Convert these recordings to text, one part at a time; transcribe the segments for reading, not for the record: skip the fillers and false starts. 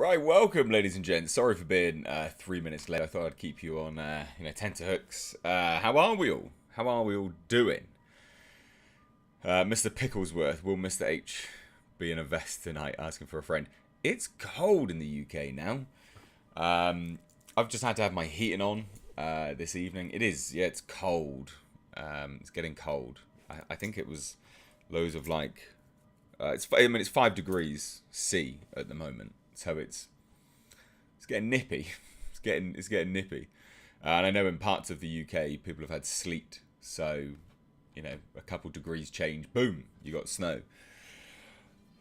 Right, welcome, ladies and gents. Sorry for being 3 minutes late. I thought I'd keep you on, tenterhooks. How are we all? How are we all doing? Mr. Picklesworth, will Mr. H be in a vest tonight? Asking for a friend. It's cold in the UK now. I've just had to have my heating on this evening. It is, yeah, it's cold. It's getting cold. I think it was lows of like, it's 5 degrees C at the moment. So it's getting nippy. It's getting nippy. And I know in parts of the UK people have had sleet. So, you know, a couple degrees change, boom, you got snow.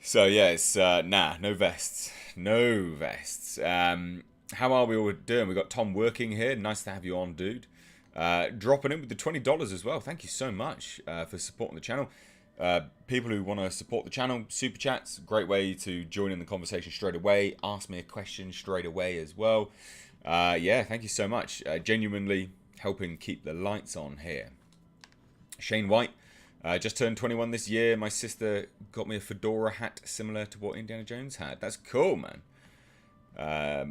So yeah, it's no vests. No vests. How are we all doing? We got Tom working here. Nice to have you on, dude. Dropping in with the $20 as well. Thank you so much for supporting the channel. People who want to support the channel, super chats, great way to join in the conversation straight away. Ask me a question straight away as well. Yeah, thank you so much. Genuinely helping keep the lights on here. Shane White, just turned 21 this year. My sister got me a fedora hat similar to what Indiana Jones had. That's cool, man.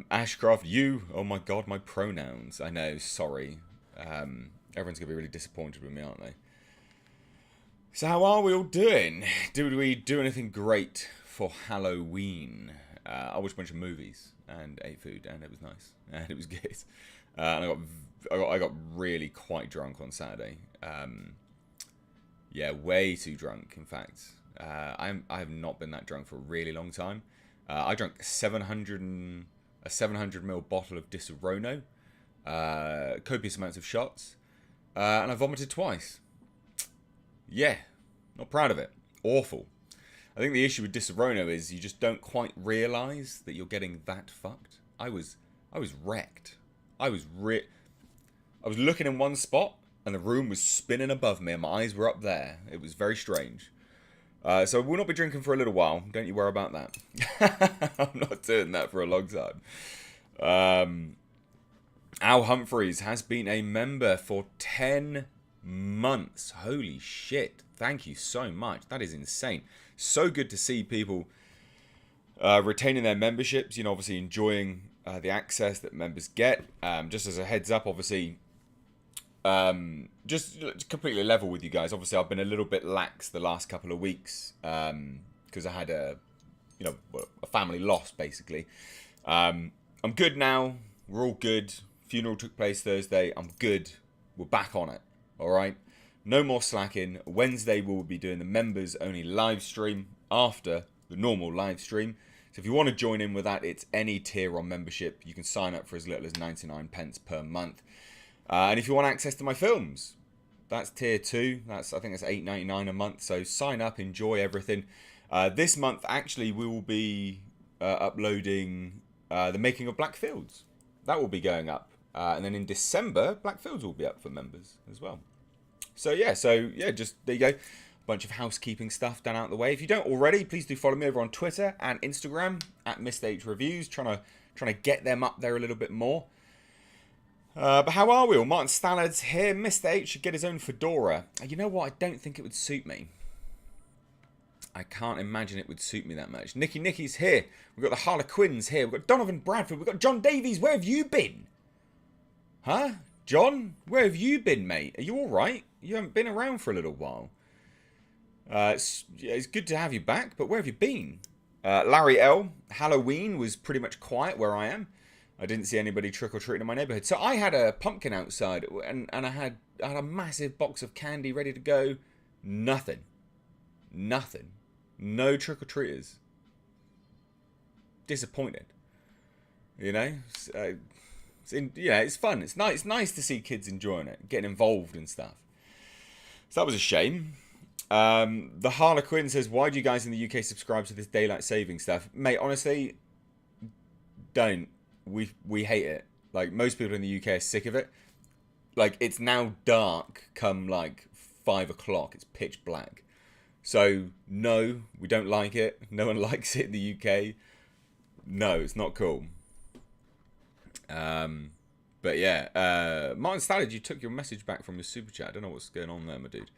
Ashcroft, you. Oh my god, my pronouns. I know, sorry. Everyone's going to be really disappointed with me, aren't they? So how are we all doing? Did we do anything great for Halloween? I watched a bunch of movies and ate food, and it was nice, and it was good. And I got really quite drunk on Saturday. Yeah, way too drunk, in fact. I have not been that drunk for a really long time. I drank a 700ml bottle of Disaronno, copious amounts of shots, and I vomited twice. Yeah, not proud of it. Awful. I think the issue with Disaronno is you just don't quite realise that you're getting that fucked. I was wrecked. I was looking in one spot and the room was spinning above me and my eyes were up there. It was very strange. So we'll not be drinking for a little while. Don't you worry about that. I'm not doing that for a long time. Al Humphreys has been a member for 10 months. Holy shit. Thank you so much. That is insane. So good to see people retaining their memberships, you know, obviously enjoying the access that members get. Just as a heads up, obviously, just completely level with you guys. Obviously, I've been a little bit lax the last couple of weeks because I had a family loss, basically. I'm good now. We're all good. Funeral took place Thursday. I'm good. We're back on it. Alright, no more slacking. Wednesday we'll be doing the members only live stream after the normal live stream. So if you want to join in with that, it's any tier on membership. You can sign up for as little as 99 pence per month. And if you want access to my films, that's tier 2. I think that's $8.99 a month. So sign up, enjoy everything. This month actually we will be uploading the making of Black Fields. That will be going up. And then in December, Black Fields will be up for members as well. So yeah, just there you go. A bunch of housekeeping stuff done out the way. If you don't already, please do follow me over on Twitter and Instagram at Mr. H Reviews. Trying to get them up there a little bit more. But how are we all? Martin Stallard's here. Mr. H should get his own fedora. You know what? I don't think it would suit me. I can't imagine it would suit me that much. Nicky's here. We've got the Harlequins here. We've got Donovan Bradford. We've got John Davies. Where have you been? Huh? John? Where have you been, mate? Are you alright? You haven't been around for a little while. It's good to have you back, but where have you been? Larry L. Halloween was pretty much quiet where I am. I didn't see anybody trick-or-treating in my neighbourhood. So I had a pumpkin outside, and I had a massive box of candy ready to go. Nothing. No trick-or-treaters. Disappointed. You know? It's fun. It's nice to see kids enjoying it, getting involved and stuff. So that was a shame. The Harlequin says, why do you guys in the UK subscribe to this daylight saving stuff? Mate, honestly, don't. We hate it. Like, most people in the UK are sick of it. Like, it's now dark come, like, 5 o'clock. It's pitch black. So, no, we don't like it. No one likes it in the UK. No, it's not cool. But yeah, Martin Stallard, you took your message back from your super chat. I don't know what's going on there, my dude.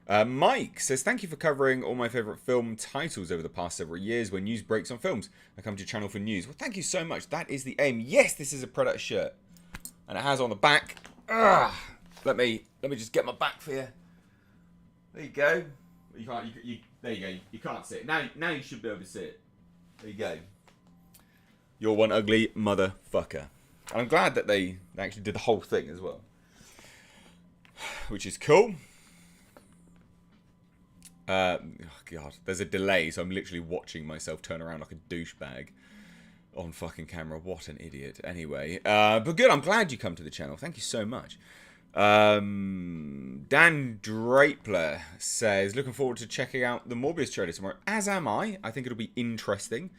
Mike says, thank you for covering all my favourite film titles over the past several years. When news breaks on films, I come to your channel for news. Well, thank you so much. That is the aim. Yes, this is a Predator shirt. And it has on the back. Let me just get my back for you. There you go. You can't. There you go. You can't see it. Now you should be able to see it. There you go. You're one ugly motherfucker. And I'm glad that they actually did the whole thing as well, which is cool. Oh God, there's a delay, so I'm literally watching myself turn around like a douchebag on fucking camera. What an idiot. Anyway, but good. I'm glad you come to the channel. Thank you so much. Dan Drapler says, looking forward to checking out the Morbius trailer tomorrow. As am I. I think it'll be interesting.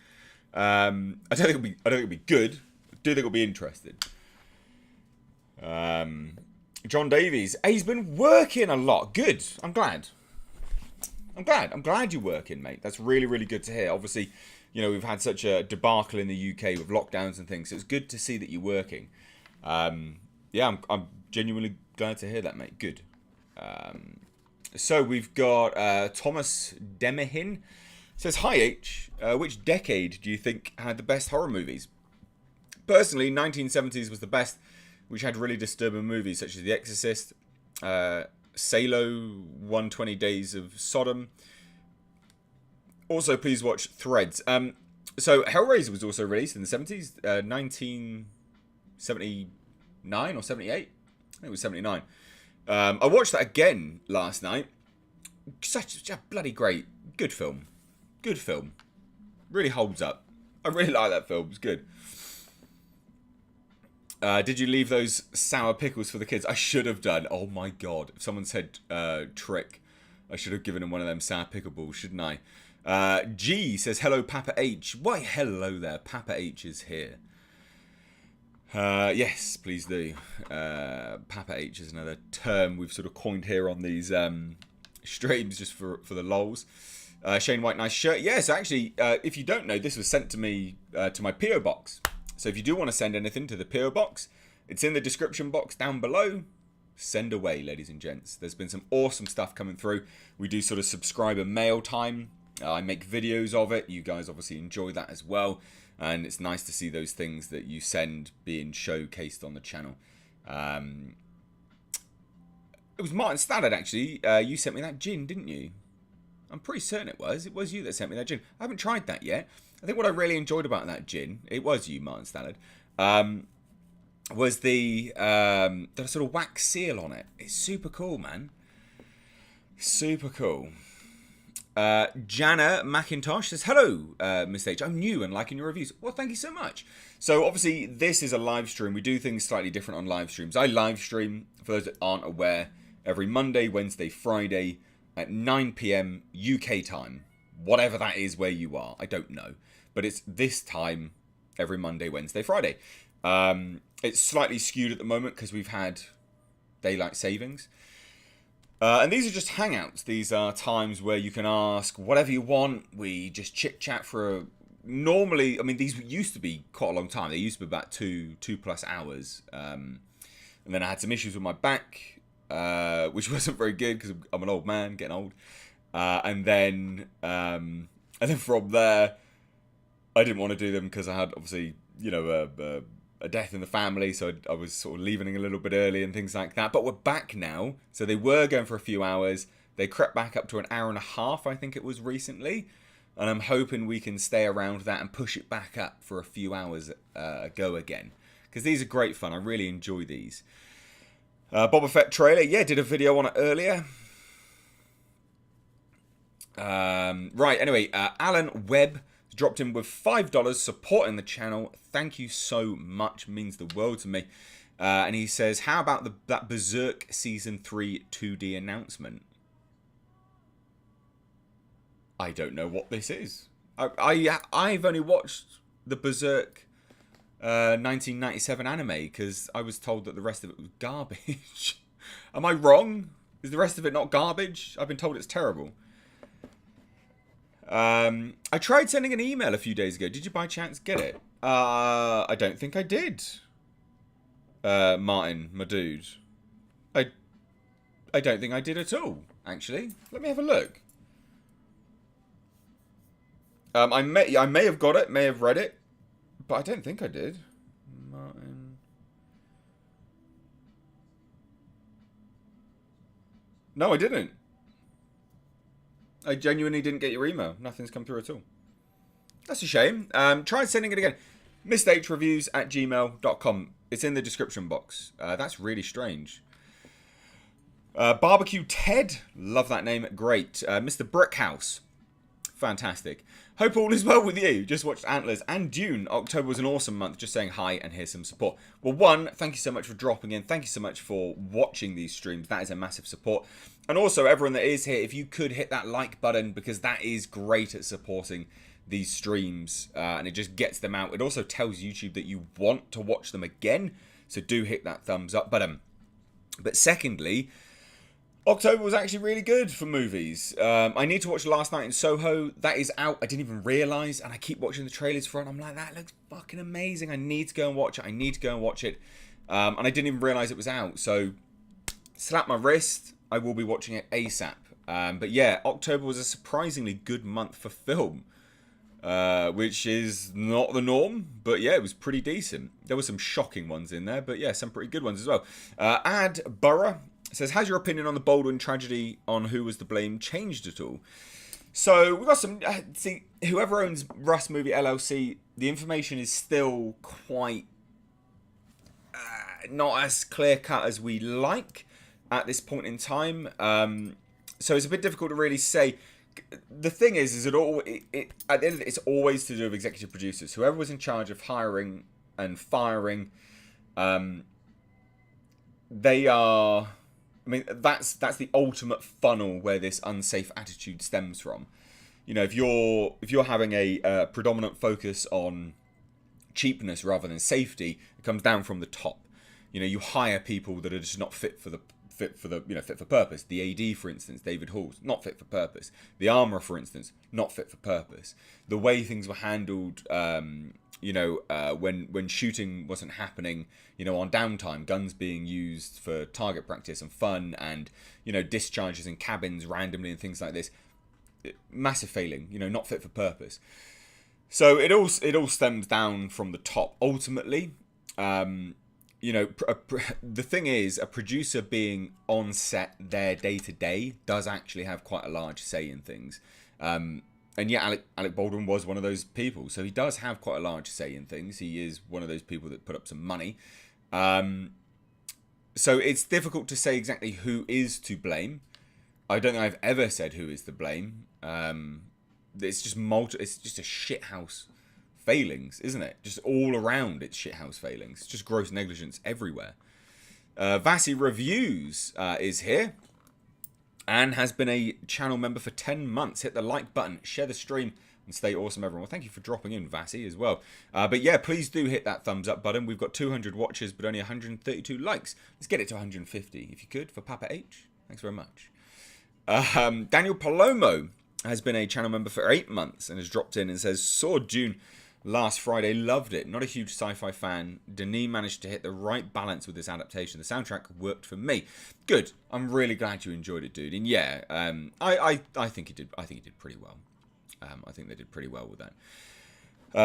I don't think it'll be good. I do think it'll be interesting. John Davies, he's been working a lot. Good. I'm glad you're working, mate. That's really, really good to hear. Obviously, you know, we've had such a debacle in the UK with lockdowns and things, so it's good to see that you're working. Yeah, I'm genuinely glad to hear that, mate. Good. So we've got Thomas Demahin. Says, hi H, which decade do you think had the best horror movies? Personally, 1970s was the best, which had really disturbing movies such as The Exorcist, Salo, 120 Days of Sodom. Also, please watch Threads. So Hellraiser was also released in the 70s, 1979 or 78. I think it was 79. I watched that again last night. Such a bloody great, good film. Good film. Really holds up. I really like that film. It's good. Did you leave those sour pickles for the kids? I should have done. Oh my God. If someone said trick, I should have given them one of them sour pickle balls, shouldn't I? G says, hello, Papa H. Why, hello there. Papa H is here. Yes, please do. Papa H is another term we've sort of coined here on these streams just for the lols. Shane White, nice shirt. Yes, actually, if you don't know, this was sent to me to my PO box. So if you do want to send anything to the PO box, it's in the description box down below. Send away, ladies and gents. There's been some awesome stuff coming through. We do sort of subscriber mail time. I make videos of it. You guys obviously enjoy that as well. And it's nice to see those things that you send being showcased on the channel. It was Martin Stallard, actually. You sent me that gin, didn't you? I'm pretty certain it was. It was you that sent me that gin. I haven't tried that yet. I think what I really enjoyed about that gin, it was you, Martin Stallard, was the sort of wax seal on it. It's super cool, man. Super cool. Jana McIntosh says, hello, Miss H. I'm new and liking your reviews. Well, thank you so much. So, obviously, this is a live stream. We do things slightly different on live streams. I live stream, for those that aren't aware, every Monday, Wednesday, Friday, at 9 PM UK time, whatever that is where you are, I don't know, but it's this time every Monday, Wednesday, Friday. It's slightly skewed at the moment because we've had daylight savings, and these are just hangouts. These are times where you can ask whatever you want. We just chit chat for normally, I mean, these used to be quite a long time. They used to be about two plus hours, and then I had some issues with my back, which wasn't very good because I'm an old man, getting old. And then from there, I didn't want to do them because I had, obviously, you know, a death in the family, so I was sort of leaving a little bit early and things like that. But we're back now, so they were going for a few hours. They crept back up to an hour and a half, I think it was recently, and I'm hoping we can stay around that and push it back up for a few hours go again, because these are great fun. I really enjoy these. Boba Fett trailer, yeah, did a video on it earlier. Right, anyway, Alan Webb dropped in with $5 supporting the channel. Thank you so much, means the world to me. And he says, how about that Berserk Season 3 2D announcement? I don't know what this is. I've only watched the Berserk 1997 anime because I was told that the rest of it was garbage. Am I wrong? Is the rest of it not garbage? I've been told it's terrible. I tried sending an email a few days ago. Did you by chance get it? I don't think I did. Martin, my dude. I don't think I did at all, actually. Let me have a look. I may have got it, may have read it, but I don't think I did. Martin. No, I didn't. I genuinely didn't get your email. Nothing's come through at all. That's a shame. Try sending it again. missedhreviews@gmail.com. It's in the description box. That's really strange. Barbecue Ted. Love that name. Great. Mr. Brickhouse. Fantastic. Hope all is well with you. Just watched Antlers and Dune. October was an awesome month. Just saying hi and here's some support. Well, one, thank you so much for dropping in. Thank you so much for watching these streams. That is a massive support. And also, everyone that is here, if you could hit that like button, because that is great at supporting these streams. And it just gets them out. It also tells YouTube that you want to watch them again. So do hit that thumbs up button. But secondly, October was actually really good for movies. I need to watch Last Night in Soho. That is out. I didn't even realise. And I keep watching the trailers for it. I'm like, that looks fucking amazing. I need to go and watch it. I need to go and watch it. And I didn't even realise it was out. So, slap my wrist. I will be watching it ASAP. But yeah, October was a surprisingly good month for film. Which is not the norm. But yeah, it was pretty decent. There were some shocking ones in there. But yeah, some pretty good ones as well. Ad Borough says, has your opinion on the Baldwin tragedy on who was to blame changed at all? So we've got some, see, whoever owns Rust Movie LLC, the information is still quite not as clear cut as we like at this point in time. So it's a bit difficult to really say. The thing is at the end of it, it's always to do with executive producers. Whoever was in charge of hiring and firing, they are, I mean, that's the ultimate funnel where this unsafe attitude stems from. You know, if you're having a predominant focus on cheapness rather than safety, it comes down from the top. You know, you hire people that are just not fit for purpose. The AD, for instance, David Hall's not fit for purpose. The armourer, for instance, not fit for purpose. The way things were handled, when shooting wasn't happening, on downtime, guns being used for target practice and fun, and discharges in cabins randomly and things like this. Massive failing, not fit for purpose. So it all stems down from the top. Ultimately, the thing is, a producer being on set there day to day does actually have quite a large say in things. And yeah, Alec Baldwin was one of those people. So he does have quite a large say in things. He is one of those people that put up some money. So it's difficult to say exactly who is to blame. I don't think I've ever said who is to blame. It's just it's just a shithouse failings, isn't it? Just all around, it's shithouse failings. Just gross negligence everywhere. Vasi Reviews is here and has been a channel member for 10 months. Hit the like button, share the stream, and stay awesome, everyone. Well, thank you for dropping in, Vasi, as well. But yeah, please do hit that thumbs up button. We've got 200 watches, but only 132 likes. Let's get it to 150, if you could, for Papa H. Thanks very much. Daniel Palomo has been a channel member for 8 months and has dropped in and says, saw Dune last Friday, loved it. Not a huge sci-fi fan. Denis managed to hit the right balance with this adaptation. The soundtrack worked for me. Good. I'm really glad you enjoyed it, dude. And yeah, I think he did. I think he did pretty well. I think they did pretty well with that.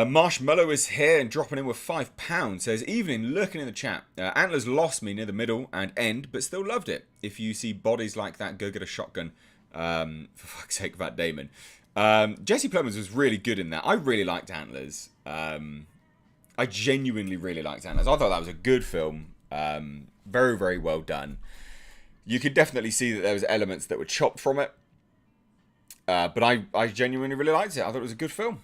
Marshmallow is here and dropping in with £5. Says, evening, lurking in the chat. Antlers lost me near the middle and end, but still loved it. If you see bodies like that, go get a shotgun. For fuck's sake, Matt Damon. Jesse Plemons was really good in that. I really liked Antlers. I genuinely really liked Antlers. I thought that was a good film. Very, very well done. You could definitely see that there was elements that were chopped from it. But I genuinely really liked it. I thought it was a good film.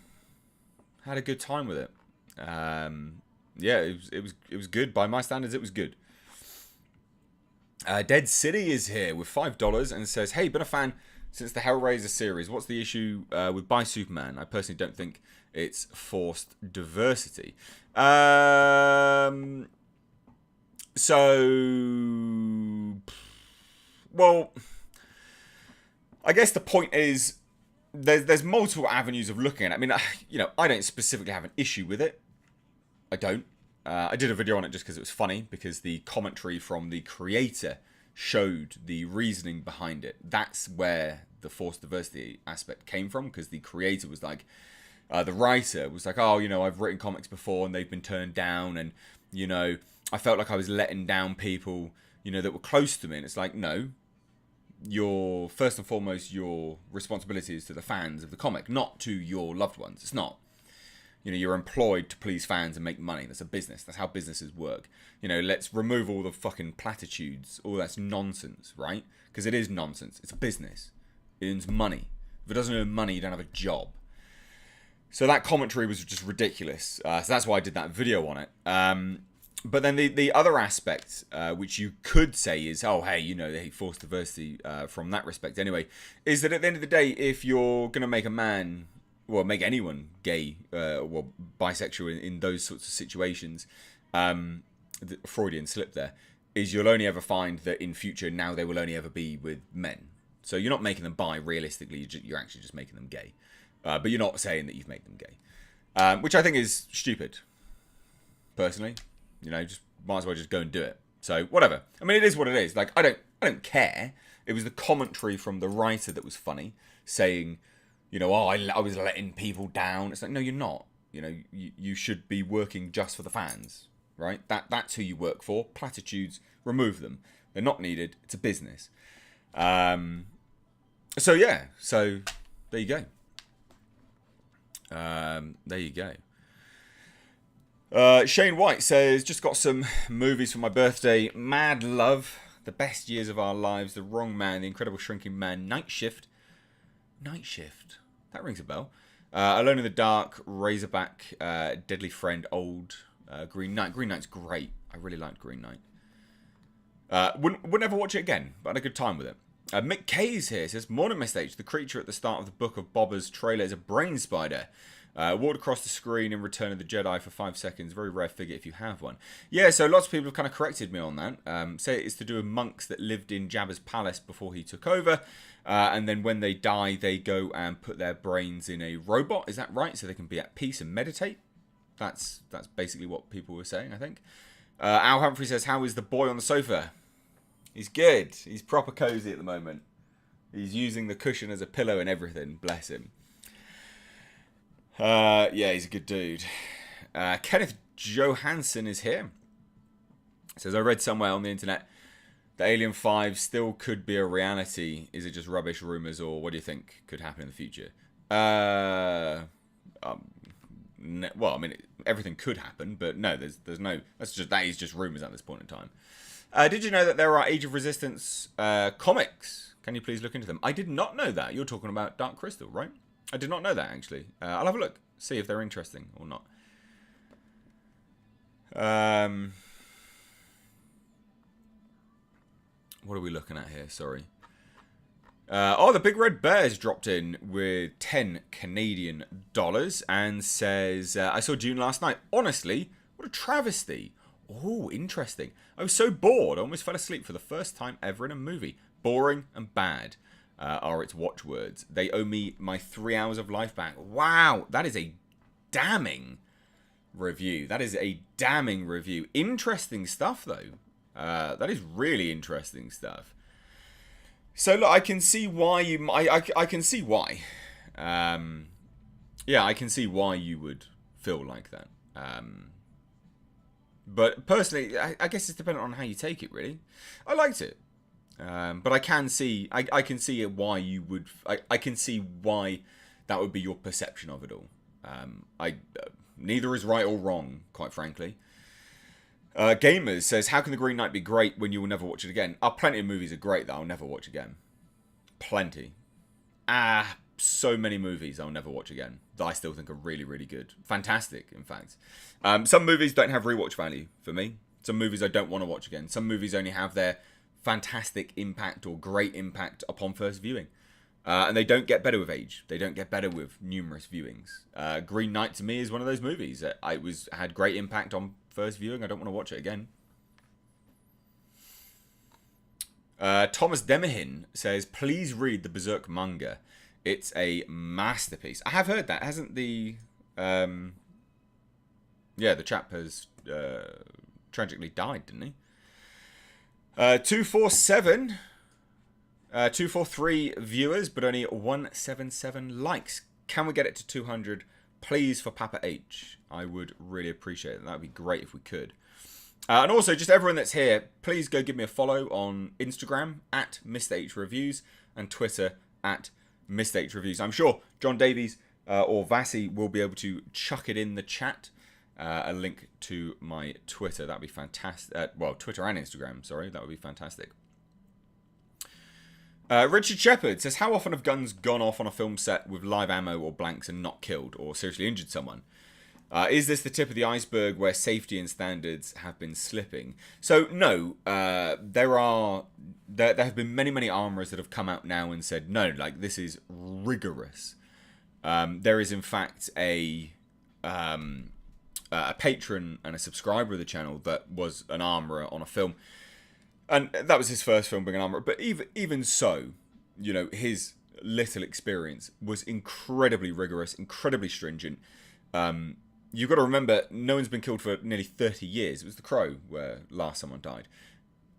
Had a good time with it. Yeah, it was good. By my standards, it was good. Dead City is here with $5 and says, hey, been a fan since the Hellraiser series. What's the issue with By Superman? I personally don't think it's forced diversity. Well, I guess the point is there's multiple avenues of looking at it. I mean, I don't specifically have an issue with it. I don't. I did a video on it just because it was funny, because the commentary from the creator showed the reasoning behind it. That's where the forced diversity aspect came from, because the creator was like, the writer was like, oh, you know, I've written comics before and they've been turned down, and, you know, I felt like I was letting down people, you know, that were close to me. And it's like, no, first and foremost, your responsibility is to the fans of the comic, not to your loved ones. It's not. You know, you're employed to please fans and make money. That's a business. That's how businesses work. You know, let's remove all the fucking platitudes. All that's nonsense, right? Because it is nonsense. It's a business. It earns money. If it doesn't earn money, you don't have a job. So that commentary was just ridiculous. So that's why I did that video on it. But then the other aspect, which you could say is, oh, hey, you know, they forced diversity from that respect anyway, is that at the end of the day, if you're going to make a man, well, make anyone gay or bisexual in those sorts of situations, the Freudian slip there, is you'll only ever find that in future now they will only ever be with men. So you're not making them bi realistically, you're actually just making them gay. But you're not saying that you've made them gay. Which I think is stupid, personally. You know, just might as well just go and do it. So, whatever. I mean, it is what it is. Like, I don't care. It was the commentary from the writer that was funny, saying, you know, oh, I was letting people down. It's like, no, you're not. You know, you should be working just for the fans, right? That's who you work for. Platitudes, remove them. They're not needed. It's a business. So, yeah. So, there you go. There you go. Shane White says, just got some movies for my birthday. Mad Love, The Best Years of Our Lives, The Wrong Man, The Incredible Shrinking Man, Night Shift. Night Shift. That rings a bell. Alone in the Dark, Razorback, Deadly Friend, Old, Green Knight. Green Knight's great. I really liked Green Knight. Would never watch it again, but I had a good time with it. Mick Kay's here. Says, morning, Mr. H. The creature at the start of the Book of Bobber's trailer is a brain spider. Walked across the screen in Return of the Jedi for 5 seconds. Very rare figure if you have one. Yeah, so lots of people have kind of corrected me on that. Say it's to do with monks that lived in Jabba's palace before he took over. And then when they die, they go and put their brains in a robot. Is that right? So they can be at peace and meditate. That's basically what people were saying, I think. Al Humphrey says, how is the boy on the sofa? He's good. He's proper cozy at the moment. He's using the cushion as a pillow and everything. Bless him. Yeah, he's a good dude. Kenneth Johansson is here. Says, I read somewhere on the internet that Alien 5 still could be a reality. Is it just rubbish rumours, or what do you think could happen in the future? Well, I mean, everything could happen, but no, there's no. That is just rumours at this point in time. Did you know that there are Age of Resistance comics? Can you please look into them? I did not know that. You're talking about Dark Crystal, right? I did not know that, actually. I'll have a look. See if they're interesting or not. What are we looking at here? Sorry. Oh, the Big Red Bear's dropped in with 10 Canadian dollars and says, I saw Dune last night. Honestly, what a travesty. Oh, interesting. I was so bored, I almost fell asleep for the first time ever in a movie. Boring and bad are its watchwords. They owe me my 3 hours of life back. Wow, that is a damning review. That is a damning review. Interesting stuff, though. That is really interesting stuff. So, look, I can see why you... I can see why. Yeah, I can see why you would feel like that. But personally, I guess it's dependent on how you take it, really. I liked it. But I can see... I can see why you would... I can see why that would be your perception of it all. Neither is right or wrong, quite frankly. Gamers says, how can The Green Knight be great when you will never watch it again? Plenty of movies are great that I'll never watch again. Plenty. So many movies I'll never watch again that I still think are really, really good. Fantastic, in fact. Some movies don't have rewatch value for me. Some movies I don't want to watch again. Some movies only have their fantastic impact or great impact upon first viewing. And they don't get better with age. They don't get better with numerous viewings. Green Knight to me is one of those movies that had great impact on first viewing. I don't want to watch it again. Thomas Demahin says, please read the Berserk manga. It's a masterpiece. I have heard that. Hasn't the... the chap has tragically died, didn't he? 247, 243 viewers, but only 177 likes. Can we get it to 200, please, for Papa H? I would really appreciate it. That would be great if we could. And also, just everyone that's here, please go give me a follow on Instagram at Mr. H Reviews and Twitter at Mr. H Reviews. I'm sure John Davies or Vasi will be able to chuck it in the chat. A link to my Twitter. That would be fantastic. Well, Twitter and Instagram, sorry. That would be fantastic. Richard Shepard says, how often have guns gone off on a film set with live ammo or blanks and not killed or seriously injured someone? Is this the tip of the iceberg where safety and standards have been slipping? So, no. There have been many armourers that have come out now and said, no, like, this is rigorous. There is, in fact, a patron and a subscriber of the channel that was an armourer on a film, and that was his first film being an armourer. But even so, you know, his little experience was incredibly rigorous, incredibly stringent. You've got to remember, no one's been killed for nearly 30 years. It was The Crow where last someone died,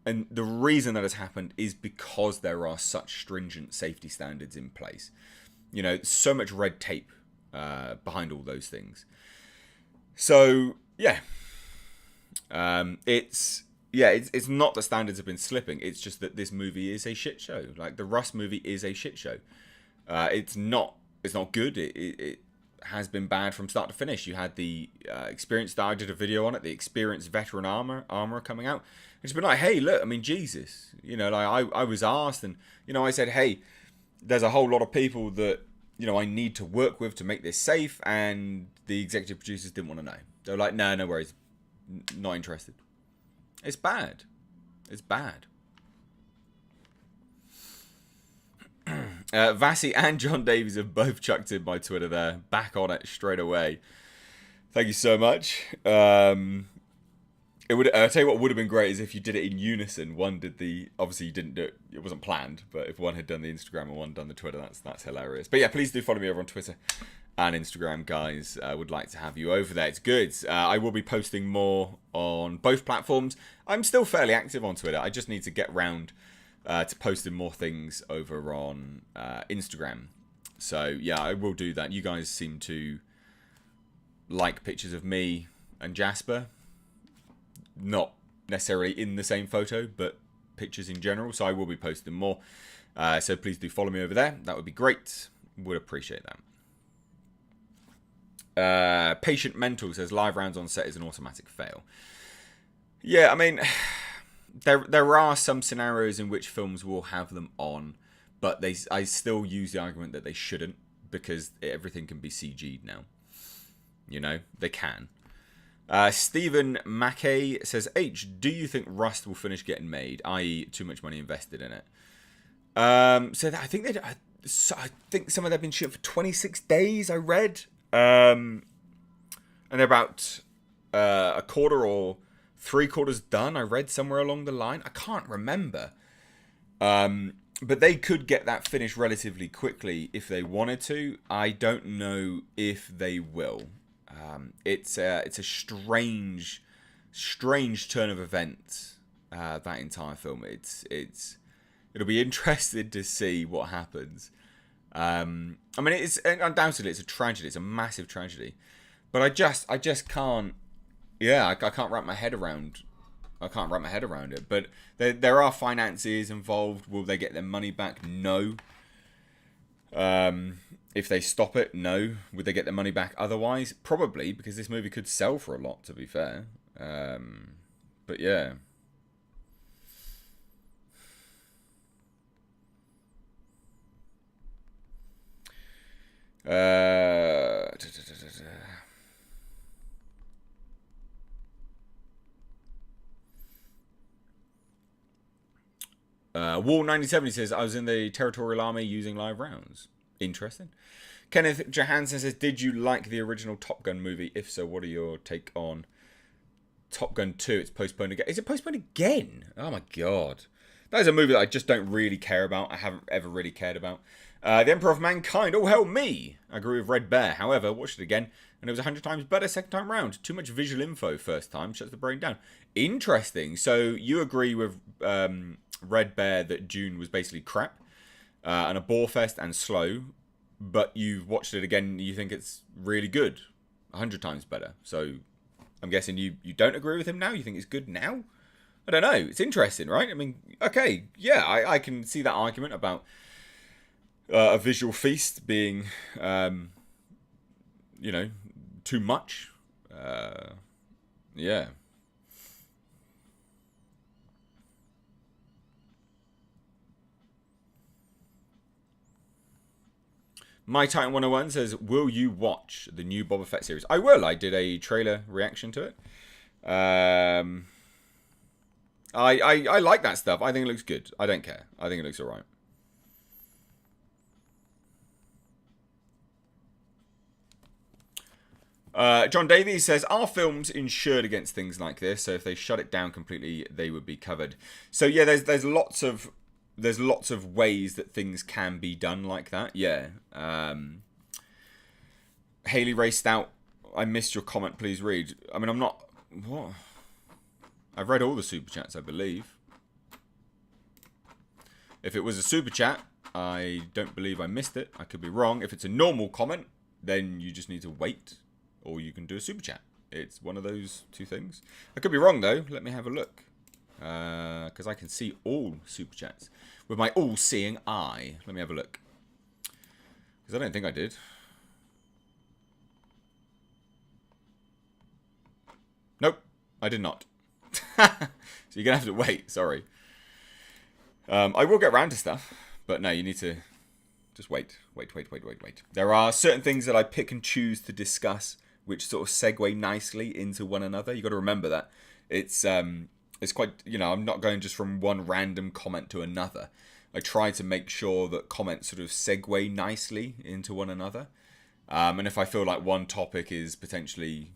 and the reason that has happened is because there are such stringent safety standards in place. You know, so much red tape behind all those things. So yeah, it's not that standards have been slipping. It's just that this movie is a shit show. Like, the Rust movie is a shit show. It's not good. It has been bad from start to finish. You had the experienced, I did a video on it, the experienced veteran armorer coming out. It's been like, hey, look, I mean, Jesus, you know, like I was asked, and you know, I said, hey, there's a whole lot of people that, you know, I need to work with to make this safe, and the executive producers didn't want to know. They were like, no worries, not interested. It's bad. It's bad. Vasi and John Davies have both chucked in my Twitter there. Back on it straight away. Thank you so much. It would. I'll tell you what would have been great is if you did it in unison. One did the. Obviously, you didn't do it. It wasn't planned. But if one had done the Instagram and one done the Twitter, that's hilarious. But yeah, please do follow me over on Twitter and Instagram, guys. I would like to have you over there. It's good. I will be posting more on both platforms. I'm still fairly active on Twitter. I just need to get round to posting more things over on Instagram. So yeah, I will do that. You guys seem to like pictures of me and Jasper. Not necessarily in the same photo, but pictures in general. So I will be posting more. So please do follow me over there. That would be great. Would appreciate that. Patient Mental says live rounds on set is an automatic fail. Yeah, I mean, there are some scenarios in which films will have them on, but I still use the argument that they shouldn't, because everything can be CG'd now. You know, they can. Stephen Mackay says, H, do you think Rust will finish getting made, i.e. too much money invested in it? So I think I think some of them have been shot for 26 days, I read. And they're about a quarter or 3/4 done, I read somewhere along the line. I can't remember. But they could get that finished relatively quickly if they wanted to. I don't know if they will. It's a strange turn of events, that entire film. It'll be interesting to see what happens. I mean, it's undoubtedly it's a tragedy. It's a massive tragedy, but I just can't. Yeah, I can't wrap my head around. I can't wrap my head around it. But there are finances involved. Will they get their money back? No. If they stop it, no. Would they get their money back otherwise? Probably, because this movie could sell for a lot, to be fair. But yeah. Wall 97 says, I was in the Territorial Army using live rounds. Interesting. Kenneth Johansson says, did you like the original Top Gun movie? If so, what are your take on Top Gun 2? It's postponed again. Is it postponed again? Oh my god. That is a movie that I just don't really care about. I haven't ever really cared about. The Emperor of Mankind. Oh, hell me. I agree with Red Bear. However, watched it again, and it was 100 times better second time round. Too much visual info first time. Shuts the brain down. Interesting. So you agree with Red Bear that Dune was basically crap and a bore fest and slow, but you've watched it again and you think it's really good. 100 times better. So I'm guessing you don't agree with him now? You think it's good now? I don't know. It's interesting, right? I mean, okay, yeah, I can see that argument about a visual feast being, you know, too much. Yeah. My Titan 101 says, will you watch the new Boba Fett series? I will. I did a trailer reaction to it. I like that stuff. I think it looks good. I don't care. I think it looks alright. John Davies says, are films insured against things like this? So if they shut it down completely, they would be covered. So yeah, there's lots of ways that things can be done like that. Yeah. Haley Ray Stout, I missed your comment. Please read. I mean, I'm not. What? I've read all the super chats, I believe. If it was a super chat, I don't believe I missed it. I could be wrong. If it's a normal comment, then you just need to wait, or you can do a super chat. It's one of those two things. I could be wrong though. Let me have a look, because I can see all super chats with my all-seeing eye. Let me have a look, because I don't think I did. Nope, I did not. So you're going to have to wait, sorry. I will get around to stuff, but no, you need to just wait. There are certain things that I pick and choose to discuss, which sort of segue nicely into one another. You got to remember that. It's quite, you know, I'm not going just from one random comment to another. I try to make sure that comments sort of segue nicely into one another. And if I feel like one topic is potentially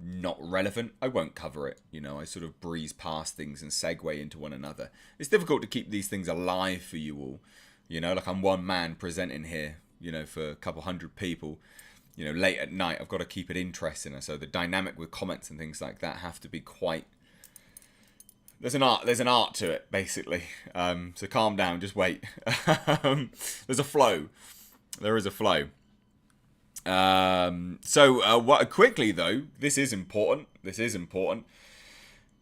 not relevant, I won't cover it. You know, I sort of breeze past things and segue into one another. It's difficult to keep these things alive for you all. You know, like I'm one man presenting here, you know, for a couple hundred people. You know, late at night, I've got to keep it interesting. So the dynamic with comments and things like that have to be quite... There's an art to it, basically. So calm down, just wait. There's a flow. There is a flow. Quickly though, this is important.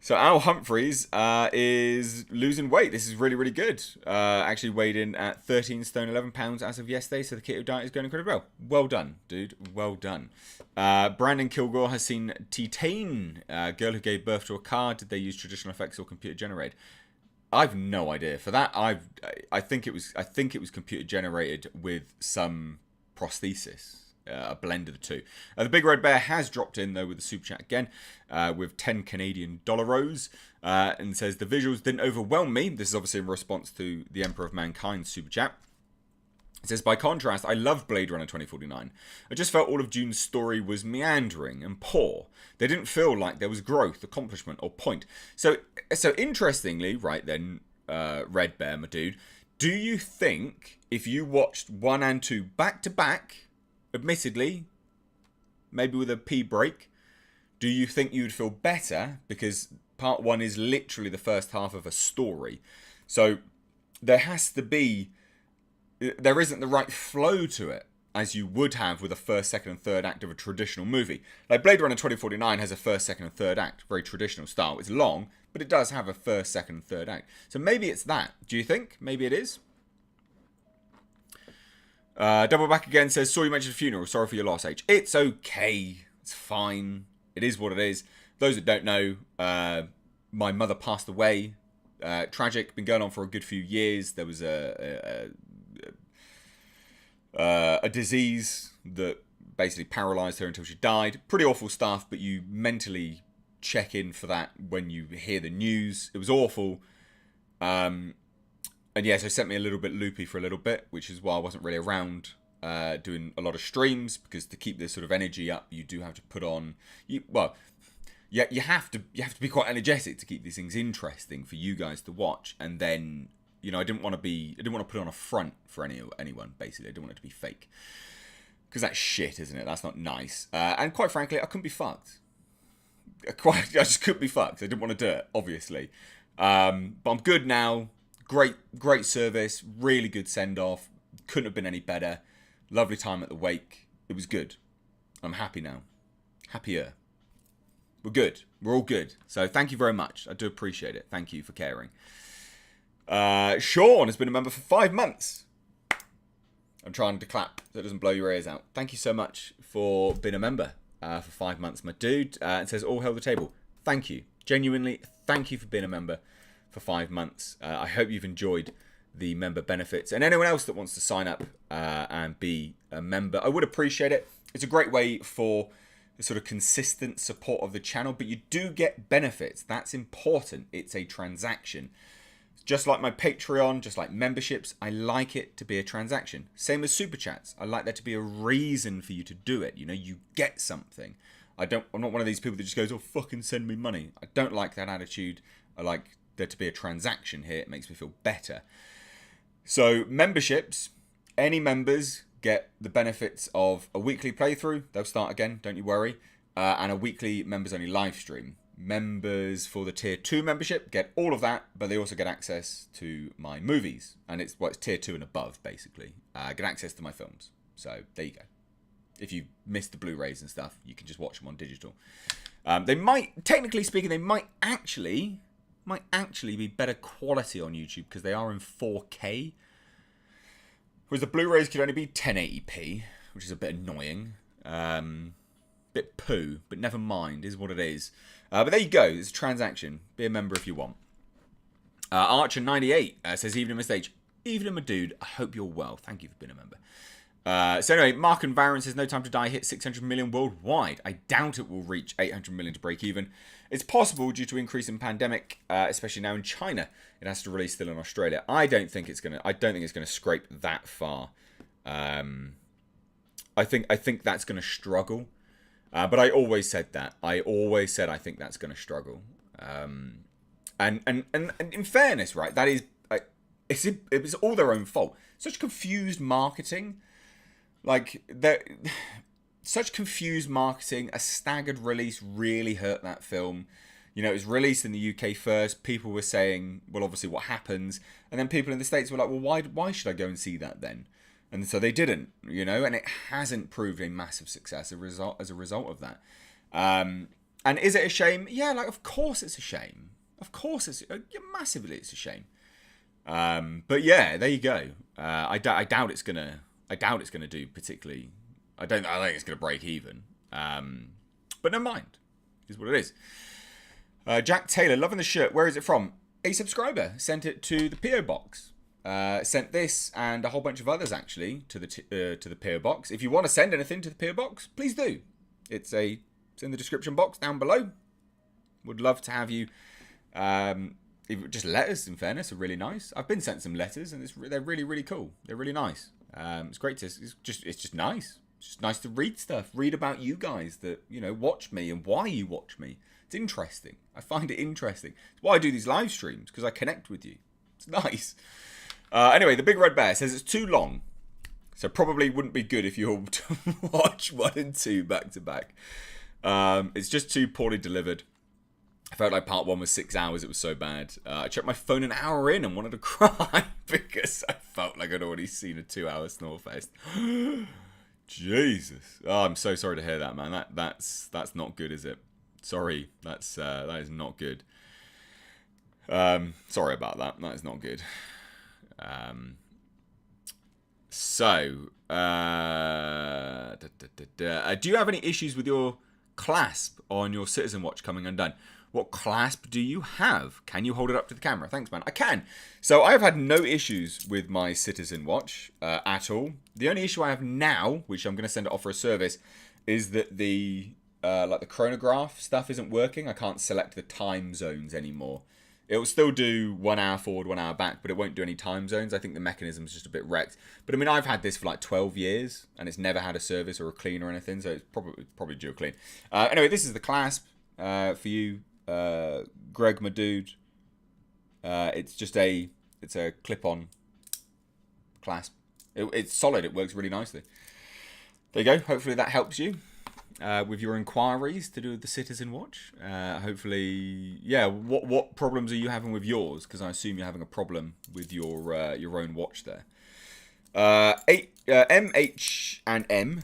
So Al Humphreys is losing weight. This is really, really good. Actually weighed in at 13 stone 11 pounds as of yesterday. So the keto diet is going incredibly well. Well done, dude. Well done. Brandon Kilgore has seen Titane, girl who gave birth to a car. Did they use traditional effects or computer generated? I've no idea. For that, I think it was computer generated with some prosthesis. A blend of the two. The Big Red Bear has dropped in though with the super chat again with 10 Canadian dollaros and says the visuals didn't overwhelm me. This is obviously in response to the Emperor of Mankind super chat. It says, by contrast, I loved Blade Runner 2049. I just felt all of Dune's story was meandering and poor. They didn't feel like there was growth, accomplishment, or point. So interestingly, right then, Red Bear, my dude, do you think if you watched 1 and 2 back to back, admittedly, maybe with a pee break, do you think you'd feel better? Because part 1 is literally the first half of a story. So there isn't the right flow to it as you would have with a first, second, and third act of a traditional movie. Like Blade Runner 2049 has a first, second, and third act. Very traditional style. It's long, but it does have a first, second, and third act. So maybe it's that. Do you think? Maybe it is? Double Back Again says, saw you mentioned a funeral. Sorry for your loss, H. It's okay. It's fine. It is what it is. Those that don't know, my mother passed away. Tragic. Been going on for a good few years. There was a disease that basically paralyzed her until she died. Pretty awful stuff, but you mentally check in for that when you hear the news. It was awful. And yeah, so it sent me a little bit loopy for a little bit, which is why I wasn't really around doing a lot of streams, because to keep this sort of energy up, you do have to put on... You you have to be quite energetic to keep these things interesting for you guys to watch. And then, you know, I didn't want to put on a front for anyone. Basically, I didn't want it to be fake, because that's shit, isn't it? That's not nice. And quite frankly, I couldn't be fucked. I just couldn't be fucked. I didn't want to do it, obviously. But I'm good now. Great service. Really good send off. Couldn't have been any better. Lovely time at the wake. It was good. I'm happy now. Happier. We're good. We're all good. So thank you very much. I do appreciate it. Thank you for caring. Sean has been a member for 5 months. I'm trying to clap so it doesn't blow your ears out. Thank you so much for being a member for 5 months, my dude. It says, all hail the table. Thank you. Genuinely, thank you for being a member for 5 months. I hope you've enjoyed the member benefits. And anyone else that wants to sign up and be a member, I would appreciate it. It's a great way for the sort of consistent support of the channel, but you do get benefits. That's important. It's a transaction. Just like my Patreon, just like memberships, I like it to be a transaction. Same as Super Chats. I like there to be a reason for you to do it. You know, you get something. I'm not one of these people that just goes, oh, fucking send me money. I don't like that attitude. I like there to be a transaction here. It makes me feel better. So memberships, any members get the benefits of a weekly playthrough. They'll start again, don't you worry. And a weekly members-only live stream. Members for the Tier 2 membership get all of that, but they also get access to my movies. And it's Tier 2 and above, basically. Get access to my films. So there you go. If you missed the Blu-rays and stuff, you can just watch them on digital. They might, technically speaking, they might actually be better quality on YouTube because they are in 4K. Whereas the Blu-rays could only be 1080p, which is a bit annoying. Bit poo, but never mind, is what it is. But there you go, it's a transaction. Be a member if you want. Archer98 says, evening, Mr. H. Evening, my dude. I hope you're well. Thank you for being a member. So anyway, Mark and Varen says, No Time to Die hit 600 million worldwide. I doubt it will reach 800 million to break even. It's possible due to increase in pandemic, especially now in China. It has to release still in Australia. I don't think it's gonna scrape that far. I think that's gonna struggle. But I always said that. I always said I think that's gonna struggle. And in fairness, right, that is it was all their own fault. Such confused marketing. Such confused marketing, a staggered release really hurt that film. You know, it was released in the UK first. People were saying, well, obviously what happens? And then people in the States were like, well, why should I go and see that then? And so they didn't, you know, and it hasn't proved a massive success as a result of that. And is it a shame? Yeah, like, of course it's a shame. Of course massively it's a shame. But yeah, there you go. I doubt it's gonna do particularly. I don't think it's gonna break even. But never mind. It is what it is. Jack Taylor, loving the shirt. Where is it from? A subscriber sent it to the PO box. Sent this and a whole bunch of others actually to the PO box. If you want to send anything to the PO box, please do. It's in the description box down below. Would love to have you. Just letters, in fairness, are really nice. I've been sent some letters and they're really, really cool. They're really nice. It's great to. It's just nice. It's just nice to read stuff. Read about you guys that, you know, watch me and why you watch me. It's interesting. I find it interesting. It's why I do these live streams, because I connect with you. It's nice. Anyway, the Big Red Bear says it's too long. So probably wouldn't be good if you were to watch 1 and 2 back to back. It's just too poorly delivered. I felt like part 1 was 6 hours. It was so bad. I checked my phone an hour in and wanted to cry because I felt like I'd already seen a 2-hour Snorefest. Jesus. Oh, I'm so sorry to hear that, man. That's not good, is it? Sorry. That is not good. Sorry about that. That is not good. Do you have any issues with your clasp on your Citizen Watch coming undone? What clasp do you have? Can you hold it up to the camera? Thanks, man. I can. So I have had no issues with my Citizen Watch at all. The only issue I have now, which I'm going to send it off for a service, is that the chronograph stuff isn't working. I can't select the time zones anymore. It will still do 1 hour forward, 1 hour back, but it won't do any time zones. I think the mechanism's just a bit wrecked. But I mean, I've had this for like 12 years, and it's never had a service or a clean or anything, so it's probably due a clean. Anyway, this is the clasp. for you, Greg, my dude. It's a clip-on clasp. It's solid. It works really nicely. There you go. Hopefully that helps you with your inquiries to do with the Citizen watch. Hopefully, yeah. What problems are you having with yours? Because I assume you're having a problem with your own watch there. MH and M.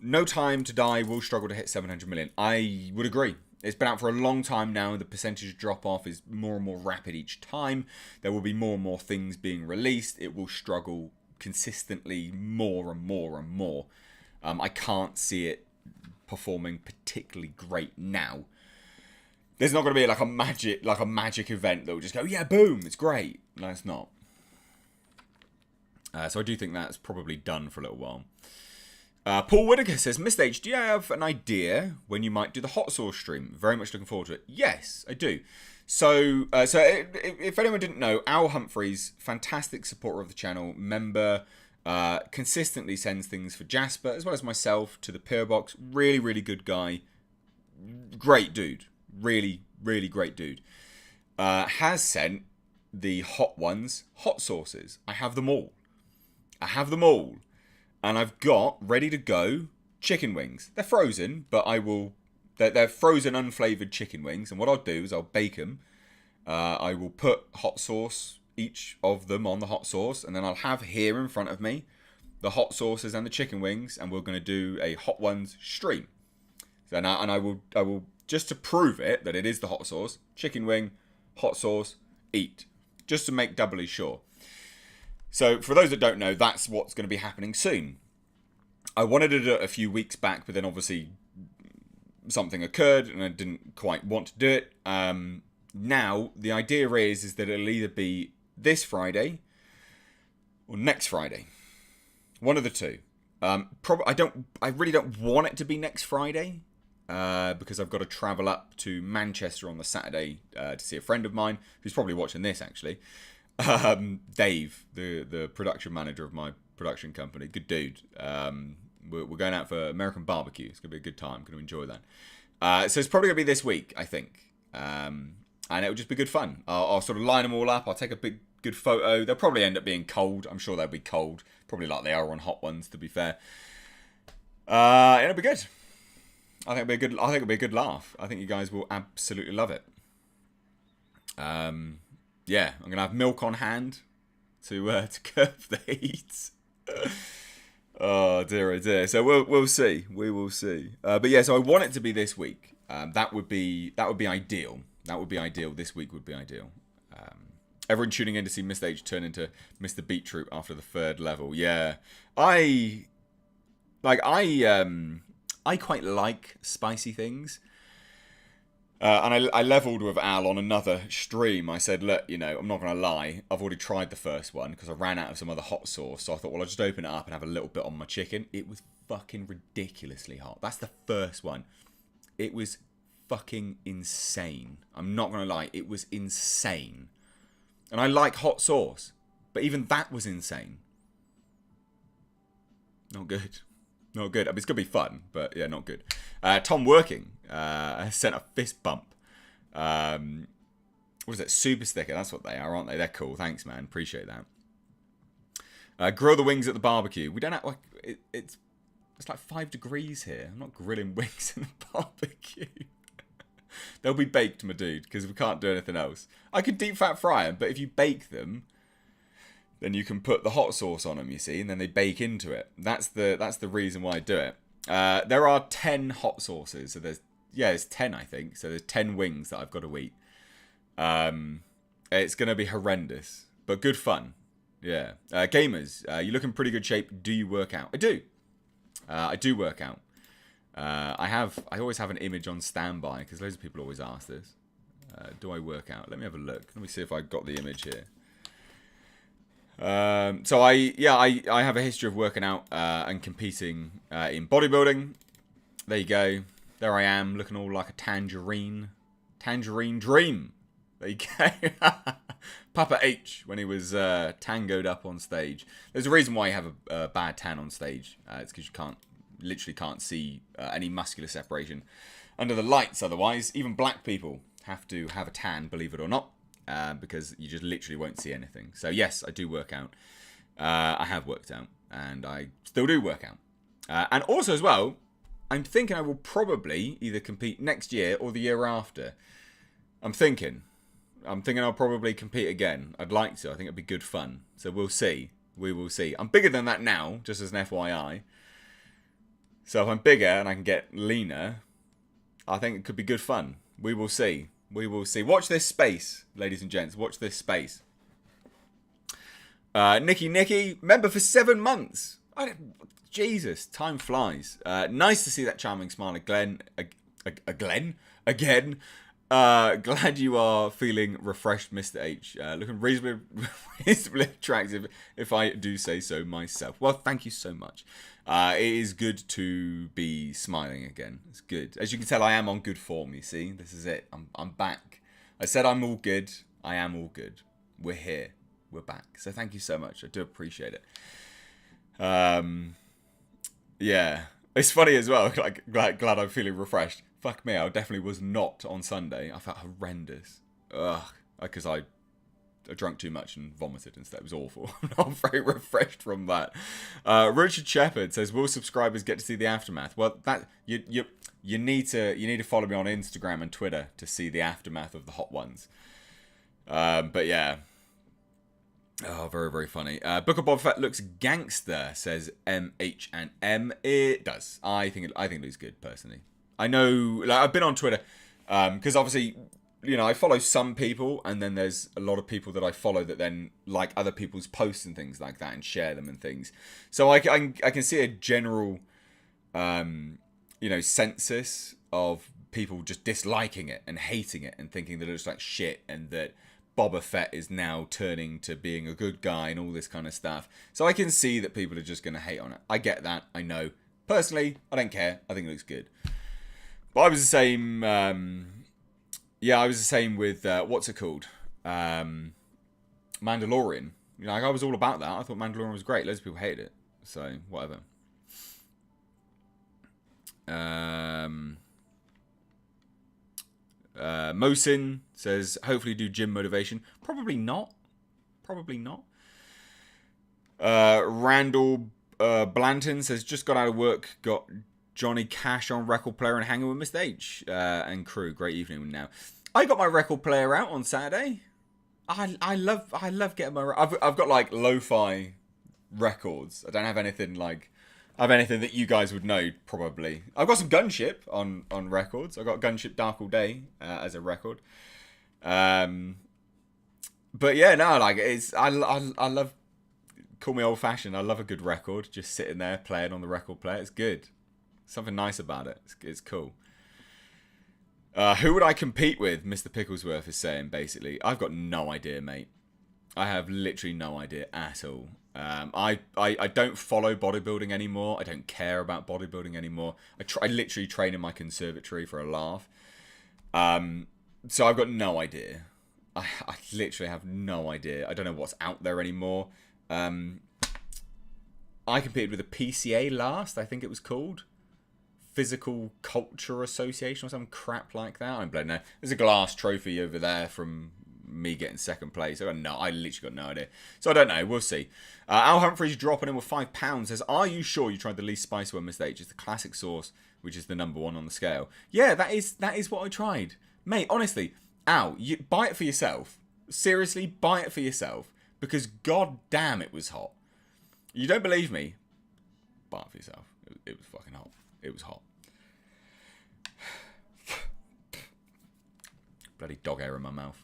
No Time to Die will struggle to hit 700 million. I would agree. It's been out for a long time now. The percentage drop-off is more and more rapid each time. There will be more and more things being released. It will struggle consistently more and more and more. I can't see it performing particularly great now. There's not going to be like a magic event that will just go, yeah, boom, it's great. No, it's not. So I do think that's probably done for a little while. Paul Whitaker says, Mr. H, do you have an idea when you might do the hot sauce stream? Very much looking forward to it. Yes, I do. So if anyone didn't know, Al Humphreys, fantastic supporter of the channel, member, consistently sends things for Jasper, as well as myself, to the PO box. Really, really good guy. Great dude. Really, really great dude. Has sent the hot ones, hot sauces. I have them all. And I've got, ready to go, chicken wings. They're frozen, but they're frozen unflavoured chicken wings. And what I'll do is I'll bake them. I will put hot sauce, each of them on the hot sauce. And then I'll have here in front of me the hot sauces and the chicken wings. And we're going to do a hot ones stream. And I will, just to prove it, that it is the hot sauce, chicken wing, hot sauce, eat. Just to make doubly sure. So, for those that don't know, that's what's going to be happening soon. I wanted to do it a few weeks back, but then obviously something occurred and I didn't quite want to do it. Now, the idea is that it'll either be this Friday or next Friday. One of the two. I really don't want it to be next Friday because I've got to travel up to Manchester on the Saturday to see a friend of mine who's probably watching this, actually. Dave, the production manager of my production company, good dude. We're going out for American barbecue. It's gonna be a good time. Gonna enjoy that. So it's probably gonna be this week, I think, and it'll just be good fun. I'll sort of line them all up. I'll take a good photo. They'll probably end up being cold. I'm sure they'll be cold, probably like they are on hot ones. To be fair, it'll be good. I think it'll be a good laugh. I think you guys will absolutely love it. Yeah, I'm gonna have milk on hand to curb the heat. Oh dear, oh dear. So we'll see. We will see. But yeah, so I want it to be this week. That would be ideal. That would be ideal. This week would be ideal. Everyone tuning in to see Mr. H turn into Mr. Beetroot after the 3rd level. Yeah, I quite like spicy things. And I leveled with Al on another stream. I said, look, I'm not going to lie. I've already tried the first one because I ran out of some other hot sauce. So I thought, well, I'll just open it up and have a little bit on my chicken. It was fucking ridiculously hot. That's the first one. It was fucking insane. I'm not going to lie. It was insane. And I like hot sauce. But even that was insane. Not good. Not good. I mean, it's going to be fun, but yeah, not good. Tom Working sent a fist bump. What is it? Super sticker. That's what they are, aren't they? They're cool. Thanks, man. Appreciate that. Grill the wings at the barbecue. We don't have, it's like 5 degrees here. I'm not grilling wings in the barbecue. They'll be baked, my dude, because we can't do anything else. I could deep fat fry them, but if you bake them, then you can put the hot sauce on them, you see, and then they bake into it. That's the reason why I do it. There are 10 hot sauces, so there's 10, I think. So there's 10 wings that I've got to eat. It's gonna be horrendous, but good fun. Yeah. Gamers, you look in pretty good shape. Do you work out? I do. I do work out. I always have an image on standby because loads of people always ask this. Do I work out? Let me have a look. Let me see if I got the image here. So I have a history of working out and competing in bodybuilding. There you go. There I am, looking all like a tangerine. Tangerine dream. There you go. Papa H, when he was tangoed up on stage. There's a reason why you have a bad tan on stage. It's because you literally can't see any muscular separation. under the lights otherwise. Even black people have to have a tan, believe it or not, because you just literally won't see anything. So yes, I do work out. I have worked out, and I still do work out. And also as well, I'm thinking I will probably either compete next year or the year after. I'm thinking I'll probably compete again. I'd like to. I think it'd be good fun. So we'll see. We will see. I'm bigger than that now, just as an FYI. So if I'm bigger and I can get leaner, I think it could be good fun. We will see. We will see. Watch this space, ladies and gents. Watch this space. Nikki, member for 7 months. Jesus, time flies. Nice to see that charming smile again. Glad you are feeling refreshed, Mr. H. Looking reasonably attractive, if I do say so myself. Well, thank you so much. It is good to be smiling again. It's good. As you can tell, I am on good form, you see. This is it. I'm back. I said I'm all good. I am all good. We're here. We're back. So thank you so much. I do appreciate it. Yeah. It's funny as well. Like, glad I'm feeling refreshed. Fuck me, I definitely was not on Sunday. I felt horrendous. Ugh. Because I drank too much and vomited instead. It was awful. I'm not very refreshed from that. Richard Shepherd says, will subscribers get to see the aftermath? Well, that you need to follow me on Instagram and Twitter to see the aftermath of the hot ones. But yeah. Oh, very, very funny. Book of Boba Fett looks gangster, says MH and M. It does. I think it looks good, personally. I know, like, I've been on Twitter, because obviously, you know, I follow some people, and then there's a lot of people that I follow that then like other people's posts and things like that and share them and things. So I can see a general, you know, census of people just disliking it and hating it and thinking that it looks like shit and that Boba Fett is now turning to being a good guy and all this kind of stuff. So I can see that people are just going to hate on it. I get that. I know. Personally, I don't care. I think it looks good. But I was the same. Yeah, I was the same with what's it called? Mandalorian. You know, like, I was all about that. I thought Mandalorian was great. Loads of people hated it. So whatever. Mosin says, hopefully do gym motivation. Probably not. Probably not. Randall Blanton says, just got out of work, got Johnny Cash on record player and hanging with Mr. H and crew. Great evening now. I got my record player out on Saturday. I love getting my... I've got like lo-fi records. I don't have anything like... I have anything that you guys would know, probably. I've got some Gunship on records. I've got Gunship Dark All Day as a record. But yeah, no, like, it's... I love... Call me old-fashioned. I love a good record. Just sitting there playing on the record player. It's good. Something nice about it. It's cool. Who would I compete with? Mr. Picklesworth is saying, basically. I've got no idea, mate. I have literally no idea at all. I don't follow bodybuilding anymore. I don't care about bodybuilding anymore. I literally train in my conservatory for a laugh. So I've got no idea. I literally have no idea. I don't know what's out there anymore. I competed with a PCA last, I think it was called. Physical Culture Association or some crap like that. I don't know. There's a glass trophy over there from me getting second place. I literally got no idea. So I don't know. We'll see. Al Humphreys dropping in with £5 says, are you sure you tried the least spicy one, Mr. H? It's the classic sauce, which is the number one on the scale. Yeah, that is what I tried. Mate, honestly, Al, you buy it for yourself. Seriously, buy it for yourself. Because god damn it was hot. You don't believe me? Buy it for yourself. It was fucking hot. It was hot. Bloody dog hair in my mouth.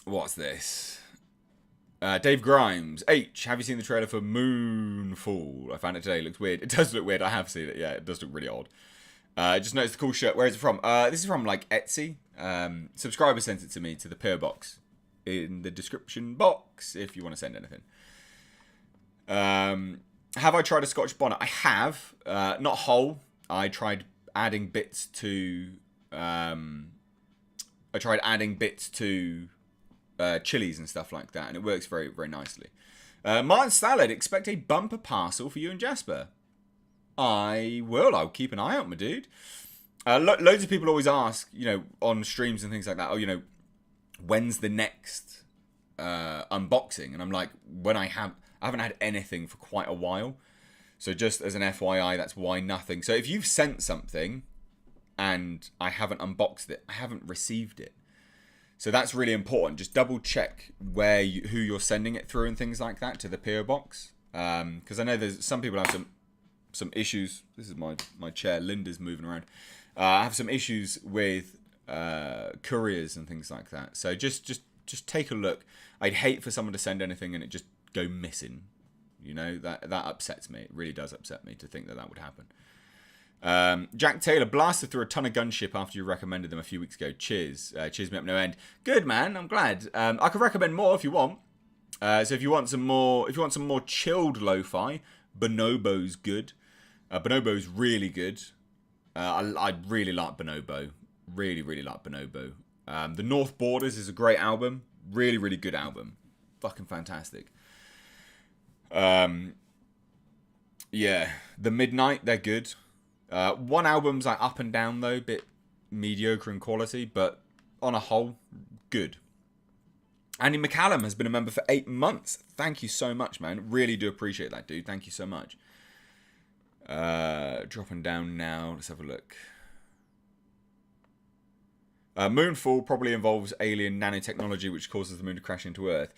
What's this? Dave Grimes. H, have you seen the trailer for Moonfall? I found it today. It looks weird. It does look weird. I have seen it. Yeah, it does look really odd. Just noticed the cool shirt. Where is it from? This is from, like, Etsy. Subscriber sent it to me to the PO box in the description box if you want to send anything. Have I tried a Scotch bonnet? I have. Not whole. I tried adding bits to... chilies and stuff like that, and it works very, very nicely. Martin Stallard, expect a bumper parcel for you and Jasper. I will. I'll keep an eye out, my dude. Loads of people always ask, on streams and things like that, when's the next unboxing? And I'm like, I haven't had anything for quite a while. So just as an FYI, that's why nothing. So if you've sent something and I haven't unboxed it, I haven't received it. So that's really important. Just double check who you're sending it through and things like that to the PO box. Because I know there's some people have some issues. This is my chair. Linda's moving around. I have some issues with couriers and things like that. So just take a look. I'd hate for someone to send anything and it just go missing. That upsets me. It really does upset me to think that would happen. Jack Taylor blasted through a ton of gunship after you recommended them a few weeks ago. Cheers. Cheers me up no end. Good, man. I'm glad. I could recommend more if you want. So if you want some more chilled lo-fi, Bonobo's good. Bonobo's really good. I really like Bonobo. Really, really like Bonobo. The North Borders is a great album. Really, really good album. Fucking fantastic. Yeah. The Midnight, they're good. One album's like up and down though, bit mediocre in quality, but on a whole, good. Andy McCallum has been a member for 8 months. Thank you so much, man. Really do appreciate that, dude. Thank you so much. Dropping down now. Let's have a look. Moonfall probably involves alien nanotechnology, which causes the moon to crash into Earth.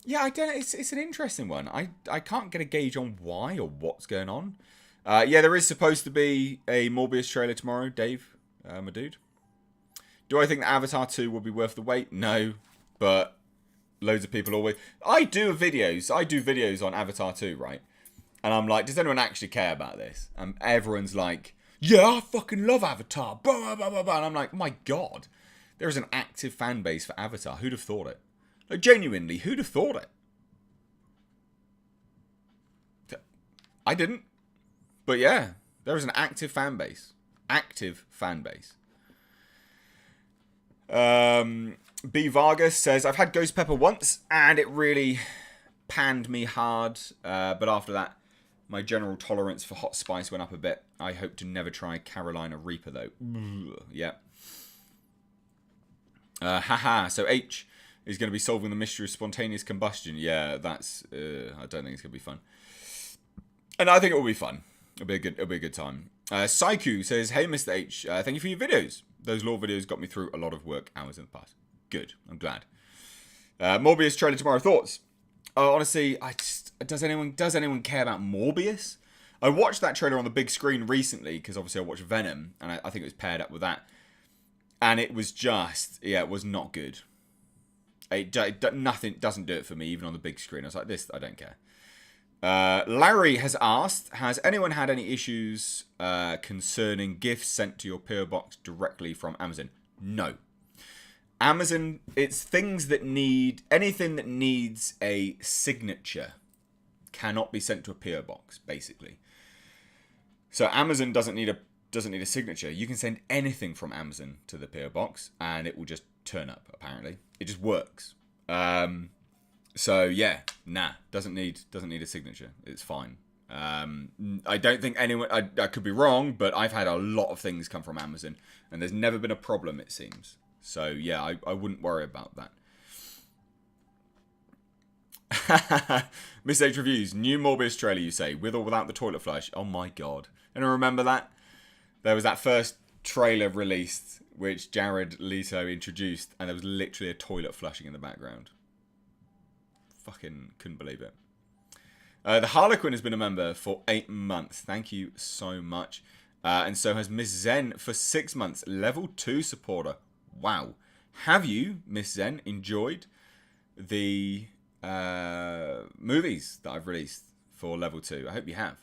Yeah, I don't know. It's an interesting one. I can't get a gauge on why or what's going on. Yeah, there is supposed to be a Morbius trailer tomorrow, Dave, my dude. Do I think that Avatar 2 will be worth the wait? No, but loads of people always... I do videos on Avatar 2, right? And I'm like, does anyone actually care about this? And everyone's like, yeah, I fucking love Avatar. Blah, blah, blah, blah. And I'm like, oh my God. There is an active fan base for Avatar. Who'd have thought it? Like, genuinely, who'd have thought it? I didn't. But yeah, there is an active fan base. Active fan base. B. Vargas says, I've had Ghost Pepper once, and it really panned me hard. But after that, my general tolerance for hot spice went up a bit. I hope to never try Carolina Reaper, though. Yeah. Haha. So H is going to be solving the mystery of spontaneous combustion. Yeah, that's... I don't think it's going to be fun. And I think it will be fun. It'll be a good time. Saiku says, hey, Mr. H, thank you for your videos. Those lore videos got me through a lot of work hours in the past. Good. I'm glad. Morbius trailer tomorrow. Thoughts? Honestly, does anyone care about Morbius? I watched that trailer on the big screen recently because obviously I watched Venom and I think it was paired up with that. And it was just, it was not good. Nothing doesn't do it for me, even on the big screen. I was like, this, I don't care. Larry has asked, has anyone had any issues concerning gifts sent to your PO box directly from Amazon? No. Amazon, it's things that anything that needs a signature cannot be sent to a PO box, basically. So Amazon doesn't need a signature. You can send anything from Amazon to the PO box and it will just turn up, apparently. It just works. So yeah, doesn't need a signature. It's fine. I don't think anyone... I could be wrong, but I've had a lot of things come from Amazon, and there's never been a problem, it seems. So yeah, I wouldn't worry about that. Miss H Reviews, new Morbius trailer, you say, with or without the toilet flush? Oh my God. Anyone remember that? There was that first trailer released, which Jared Leto introduced, and there was literally a toilet flushing in the background. Fucking couldn't believe it. The Harlequin has been a member for 8 months. Thank you so much. And so has Miss Zen for 6 months. Level 2 supporter. Wow. Have you, Miss Zen, enjoyed the movies that I've released for Level 2? I hope you have.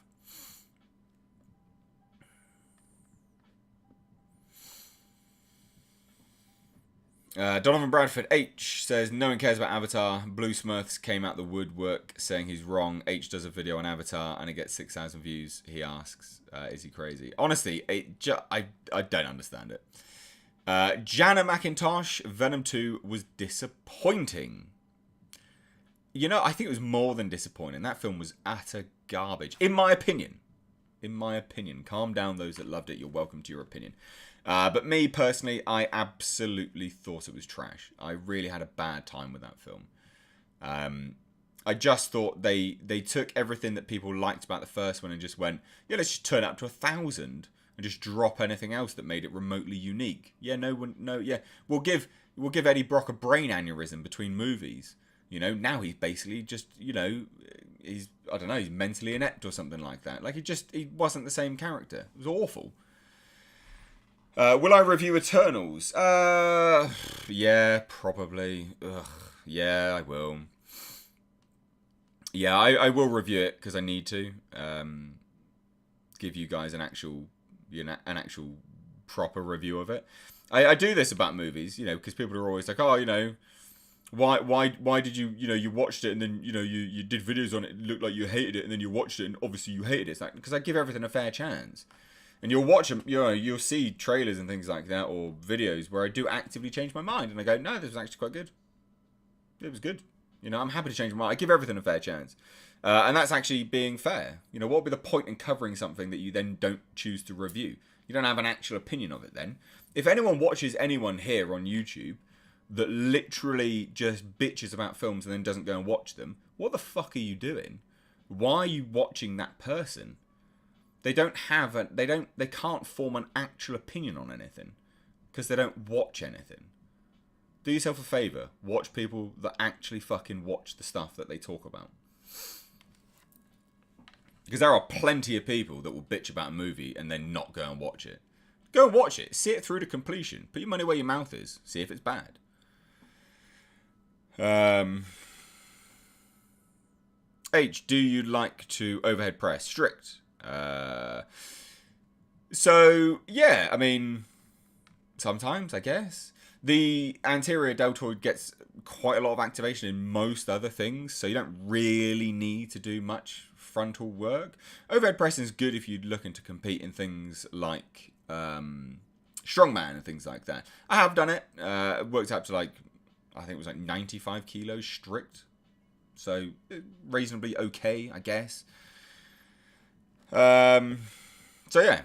Donovan Bradford H says, no one cares about Avatar. Blue Smurfs came out the woodwork saying he's wrong. H does a video on Avatar and it gets 6,000 views. He asks, is he crazy? Honestly, I don't understand it. Jana McIntosh, Venom 2 was disappointing. You know, I think it was more than disappointing. That film was utter garbage, in my opinion. in my opinion. Calm down, those that loved it. You're welcome to your opinion. But me, personally, I absolutely thought it was trash. I really had a bad time with that film. I just thought they took everything that people liked about the first one and just went, yeah, let's just turn it up to 1,000 and just drop anything else that made it remotely unique. Yeah, we'll give Eddie Brock a brain aneurysm between movies. You know, now he's basically just, you know, he's mentally inept or something like that. Like, he wasn't the same character. It was awful. Will I review Eternals? Yeah, probably. Ugh, yeah, I will. Yeah, I will review it because I need to. Give you guys an actual proper review of it. I do this about movies, you know, because people are always like, oh, you know, why did you, you know, you watched it and then, you know, you did videos on it, it looked like you hated it, and then you watched it and obviously you hated it. It's like, because I give everything a fair chance. And you'll watch them, you know, you'll see trailers and things like that, or videos where I do actively change my mind and I go, no, this was actually quite good. It was good. You know, I'm happy to change my mind. I give everything a fair chance. And that's actually being fair. You know, what would be the point in covering something that you then don't choose to review? You don't have an actual opinion of it then. If anyone watches anyone here on YouTube that literally just bitches about films and then doesn't go and watch them, what the fuck are you doing? Why are you watching that person? They can't form an actual opinion on anything because they don't watch anything. Do yourself a favour. Watch people that actually fucking watch the stuff that they talk about. Because there are plenty of people that will bitch about a movie and then not go and watch it. Go and watch it. See it through to completion. Put your money where your mouth is. See if it's bad. H, do you like to overhead press? Strict. So, yeah, I mean, sometimes, I guess. The anterior deltoid gets quite a lot of activation in most other things, so you don't really need to do much frontal work. Overhead pressing is good if you're looking to compete in things like strongman and things like that. I have done it. It worked out to like, I think it was like 95 kilos strict. So reasonably okay, I guess. So yeah.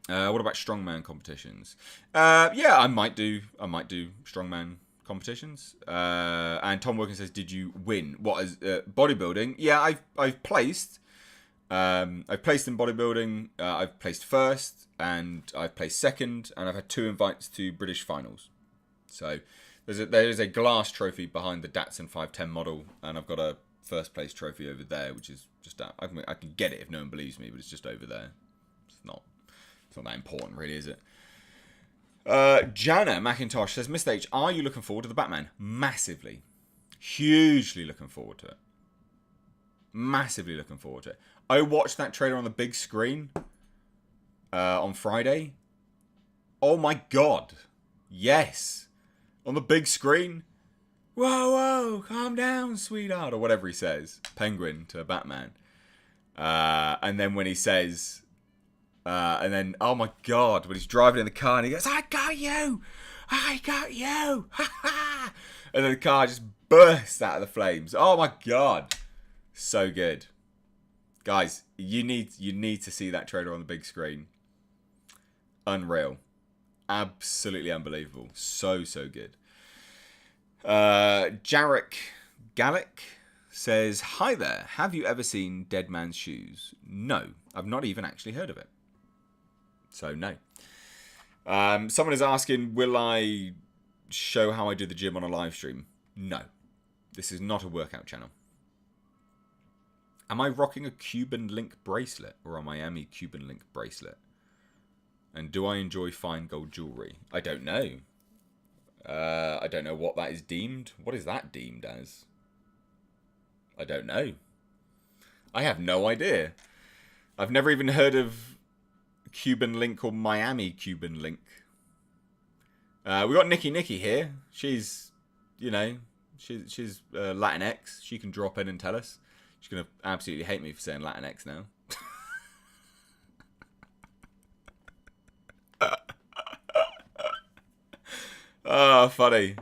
What about strongman competitions? Yeah, I might do strongman competitions. And Tom Wilkins says, "Did you win? What is bodybuilding? Yeah, I've placed. I've placed in bodybuilding. I've placed first, and I've placed second, and I've had 2 invites to British finals. So there is a glass trophy behind the Datsun 510 model, and I've got a first place trophy over there, which is just I can get it if no one believes me, but it's just over there. It's not that important, really, is it? Jana McIntosh says, Mr. H, are you looking forward to the Batman? Massively. Hugely looking forward to it. Massively looking forward to it. I watched that trailer on the big screen on Friday. Oh my god. Yes. On the big screen. Whoa, calm down, sweetheart. Or whatever he says. Penguin to Batman. And then when he says... and then, oh my god, when he's driving in the car and he goes, I got you! I got you! Ha ha! And then the car just bursts out of the flames. Oh my god. So good. Guys, you need to see that trailer on the big screen. Unreal. Absolutely unbelievable. So good. Jarek Gallic says, hi there. Have you ever seen Dead Man's Shoes? No. I've not even actually heard of it. So, no. Someone is asking, will I show how I do the gym on a live stream? No. This is not a workout channel. Am I rocking a Cuban link bracelet or a Miami Cuban link bracelet? And do I enjoy fine gold jewellery? I don't know. I don't know what that is deemed. What is that deemed as? I don't know. I have no idea. I've never even heard of Cuban link or Miami Cuban link. We got Nikki here. She's, you know, she's Latinx. She can drop in and tell us. She's going to absolutely hate me for saying Latinx now. Oh, funny.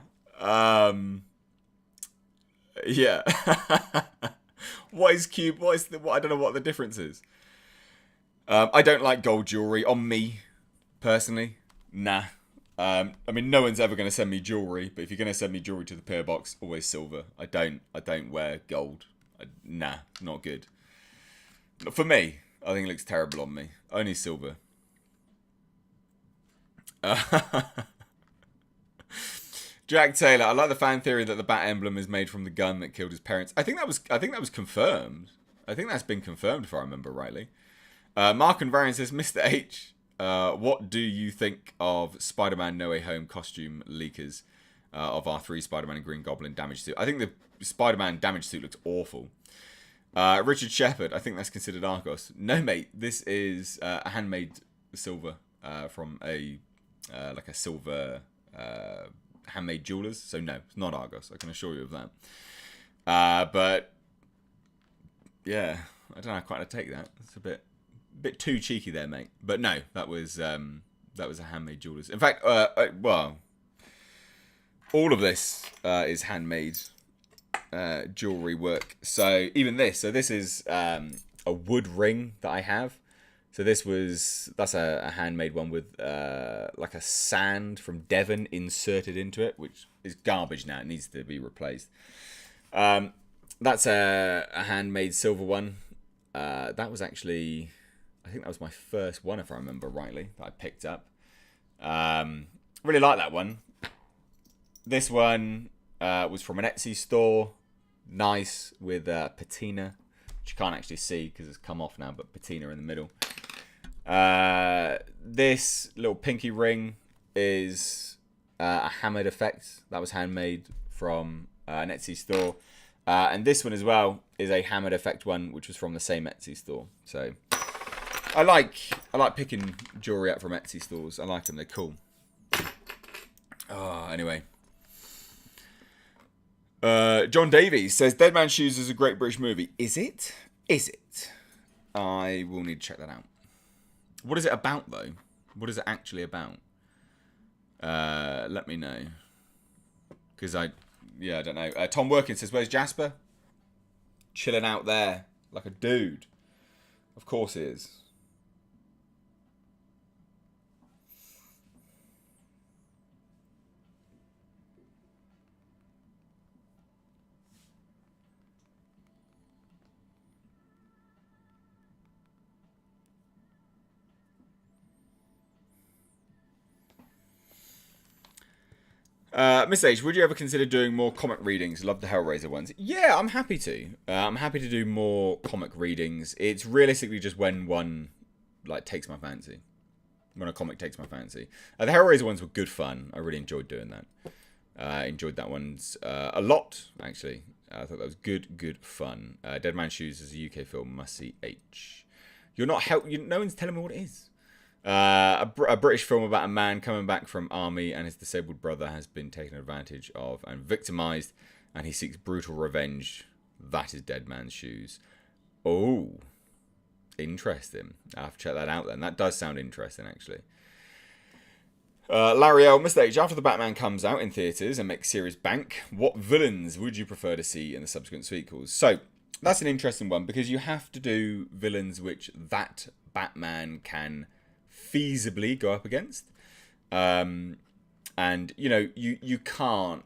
Yeah. What is cube? I don't know what the difference is. I don't like gold jewelry on me, personally. Nah. I mean, no one's ever going to send me jewelry, but if you're going to send me jewelry to the PO box, always silver. I don't wear gold. Nah, not good. For me, I think it looks terrible on me. Only silver. Jack Taylor, I like the fan theory that the bat emblem is made from the gun that killed his parents. I think that was confirmed. I think that's been confirmed if I remember rightly. Mark and Varian says, Mr. H, what do you think of Spider-Man No Way Home costume leakers of our 3 Spider-Man and Green Goblin damage suit? I think the Spider-Man damage suit looks awful. Richard Shepard, I think that's considered Argos. No, mate, this is a handmade silver from a silver handmade jewelers. So no, it's not Argos. I can assure you of that. But yeah, I don't know quite how to take that. It's a bit too cheeky there, mate. But no, that was a handmade jewelers. In fact, well, all of this is handmade jewelry work. So even this. So this is a wood ring that I have. So that's a handmade one with like a sand from Devon inserted into it, which is garbage now. It needs to be replaced. That's a handmade silver one. That was actually, I think that was my first one, if I remember rightly, that I picked up. Really like that one. This one was from an Etsy store. Nice with patina, which you can't actually see because it's come off now, but patina in the middle. This little pinky ring is a hammered effect that was handmade from an Etsy store, and this one as well is a hammered effect one, which was from the same Etsy store. So I like picking jewelry up from Etsy stores. I like them; they're cool. Anyway. John Davies says Dead Man's Shoes is a great British movie. Is it? Is it? I will need to check that out. What is it about, though? What is it actually about? Let me know. Because I don't know. Tom Workins says, where's Jasper? Chilling out there like a dude. Of course he is. Miss H, would you ever consider doing more comic readings? Love the Hellraiser ones. Yeah, I'm happy to. I'm happy to do more comic readings. It's realistically just when one takes my fancy. When a comic takes my fancy. The Hellraiser ones were good fun. I really enjoyed doing that. I enjoyed that one's a lot, actually. I thought that was good fun. Dead Man's Shoes is a UK film. Must see H. You're not no one's telling me what it is. A British film about a man coming back from army and his disabled brother has been taken advantage of and victimized, and he seeks brutal revenge. That is Dead Man's Shoes. Oh, interesting. I'll have to check that out then. That does sound interesting, actually. Larry L. Mr. H, after the Batman comes out in theatres and makes serious bank, what villains would you prefer to see in the subsequent sequels? So, that's an interesting one, because you have to do villains which that Batman can feasibly go up against, and you can't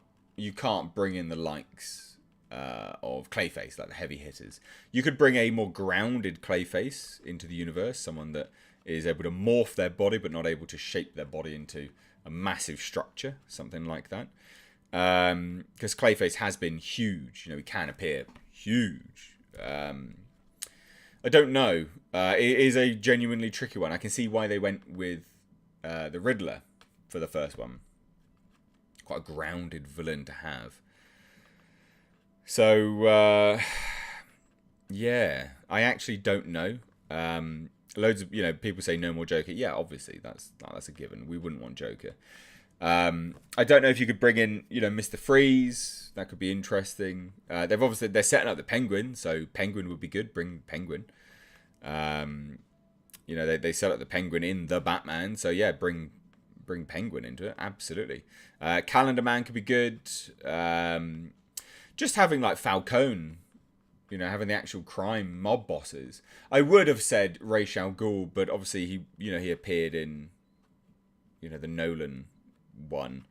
bring in the likes of Clayface, like the heavy hitters. You could bring a more grounded Clayface into the universe, someone that is able to morph their body but not able to shape their body into a massive structure, something like that. Because Clayface has been huge, he can appear huge. I don't know. It is a genuinely tricky one. I can see why they went with the Riddler for the first one. Quite a grounded villain to have. So, yeah. I actually don't know. Loads of people say no more Joker. Yeah, obviously that's a given. We wouldn't want Joker. I don't know if you could bring in Mr. Freeze. That could be interesting. They're setting up the Penguin, so Penguin would be good. Bring Penguin. They set up the Penguin in the Batman, so yeah, bring Penguin into it. Absolutely. Calendar Man could be good. Just having Falcone You know, having the actual crime mob bosses. I would have said Ra's al Ghul, but obviously he appeared in, the Nolan one.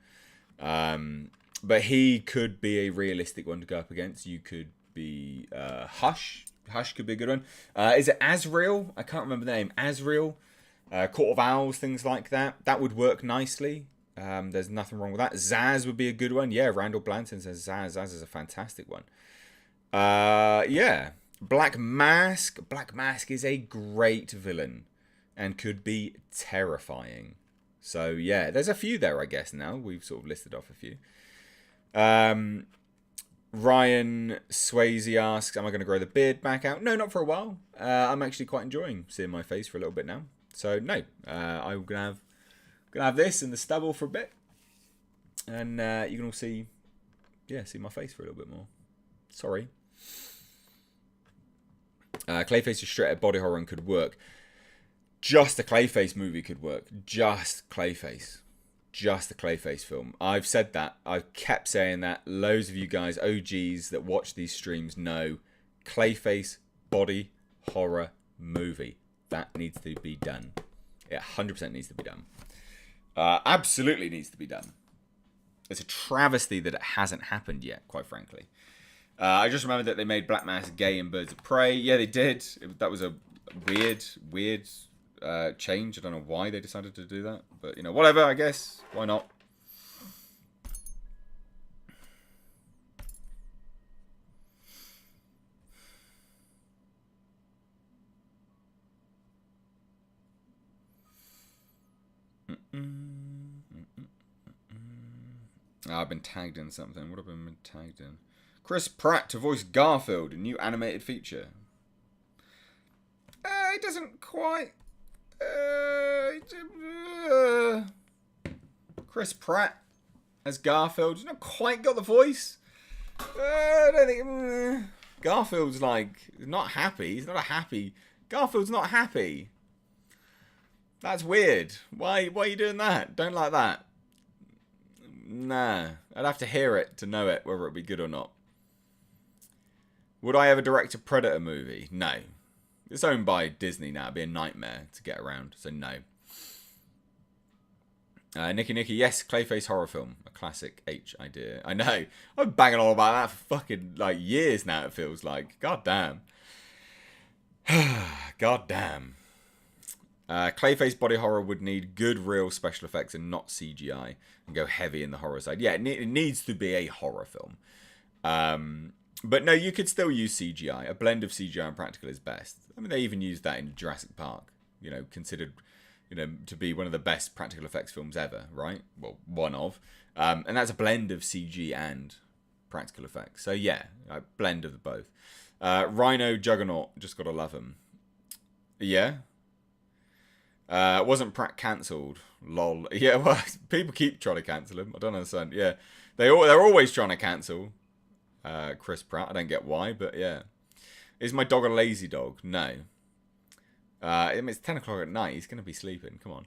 But he could be a realistic one to go up against. You could be Hush. Hush could be a good one. Is it Azrael? I can't remember the name. Azrael. Court of Owls, things like that. That would work nicely. There's nothing wrong with that. Zaz would be a good one. Yeah, Randall Blanton says Zaz. Zaz is a fantastic one. Yeah. Black Mask. Black Mask is a great villain and could be terrifying. So, yeah, there's a few there, I guess, now. We've sort of listed off a few. Ryan Swayze asks, am I going to grow the beard back out? No, not for a while. I'm actually quite enjoying seeing my face for a little bit now. So, no. I'm going to have this in the stubble for a bit. And you can all see my face for a little bit more. Sorry. Clayface's shredded body horror could work. Just a Clayface movie could work. Just Clayface. Just a Clayface film. I've said that. I've kept saying that. Loads of you guys, OGs that watch these streams know Clayface body horror movie. That needs to be done. It 100% needs to be done. Absolutely needs to be done. It's a travesty that it hasn't happened yet, quite frankly. I just remembered that they made Black Mask gay in Birds of Prey. Yeah, they did. That was a weird change. I don't know why they decided to do that. But, whatever, I guess. Why not? I've been tagged in something. What have I been tagged in? Chris Pratt to voice Garfield, a new animated feature. It doesn't quite... Chris Pratt as Garfield. He's not quite got the voice. I don't think... Garfield's not happy. He's not a happy... Garfield's not happy. That's weird. Why are you doing that? Don't like that. Nah. I'd have to hear it to know it, whether it'd be good or not. Would I ever direct a Predator movie? No. It's owned by Disney now. It'd be a nightmare to get around, so no. Nicky, yes, Clayface horror film. A classic H idea. I know. I've been banging on about that for fucking, years now, it feels like. God damn. God damn. Clayface body horror would need good real special effects and not CGI. And go heavy in the horror side. Yeah, it needs to be a horror film. But no, you could still use CGI. A blend of CGI and practical is best. I mean, they even used that in Jurassic Park. Considered, to be one of the best practical effects films ever, right? Well, one of. And that's a blend of CG and practical effects. So yeah, a blend of the both. Rhino Juggernaut, just gotta love him. Yeah. Wasn't Pratt cancelled? Lol. Yeah, well, people keep trying to cancel him. I don't understand. Yeah, they're always trying to cancel Chris Pratt. I don't get why, but yeah. Is my dog a lazy dog? No. It's 10 o'clock at night. He's going to be sleeping. Come on.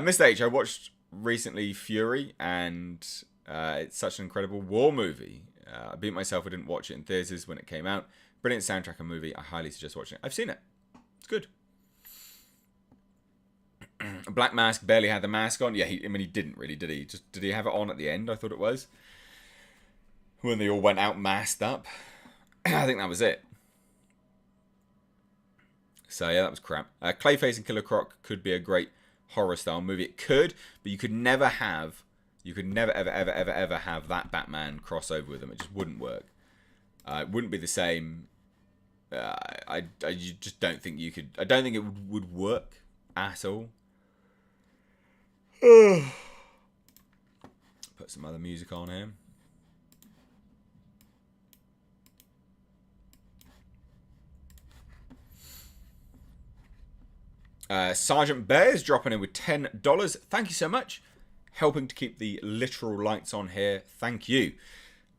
Mr. H, I watched recently Fury, and it's such an incredible war movie. I beat myself. I didn't watch it in theaters when it came out. Brilliant soundtrack and movie. I highly suggest watching it. I've seen it. It's good. Black Mask barely had the mask on. Yeah, he didn't really, did he? Did he have it on at the end? I thought it was. When they all went out masked up. I think that was it. So yeah, that was crap. Clayface and Killer Croc could be a great horror style movie. It could, but you could never ever have that Batman crossover with them. It just wouldn't work. It wouldn't be the same. I just don't think you could. I don't think it would work at all. Put some other music on here. Sergeant Bear's dropping in with $10. Thank you so much. Helping to keep the literal lights on here. Thank you.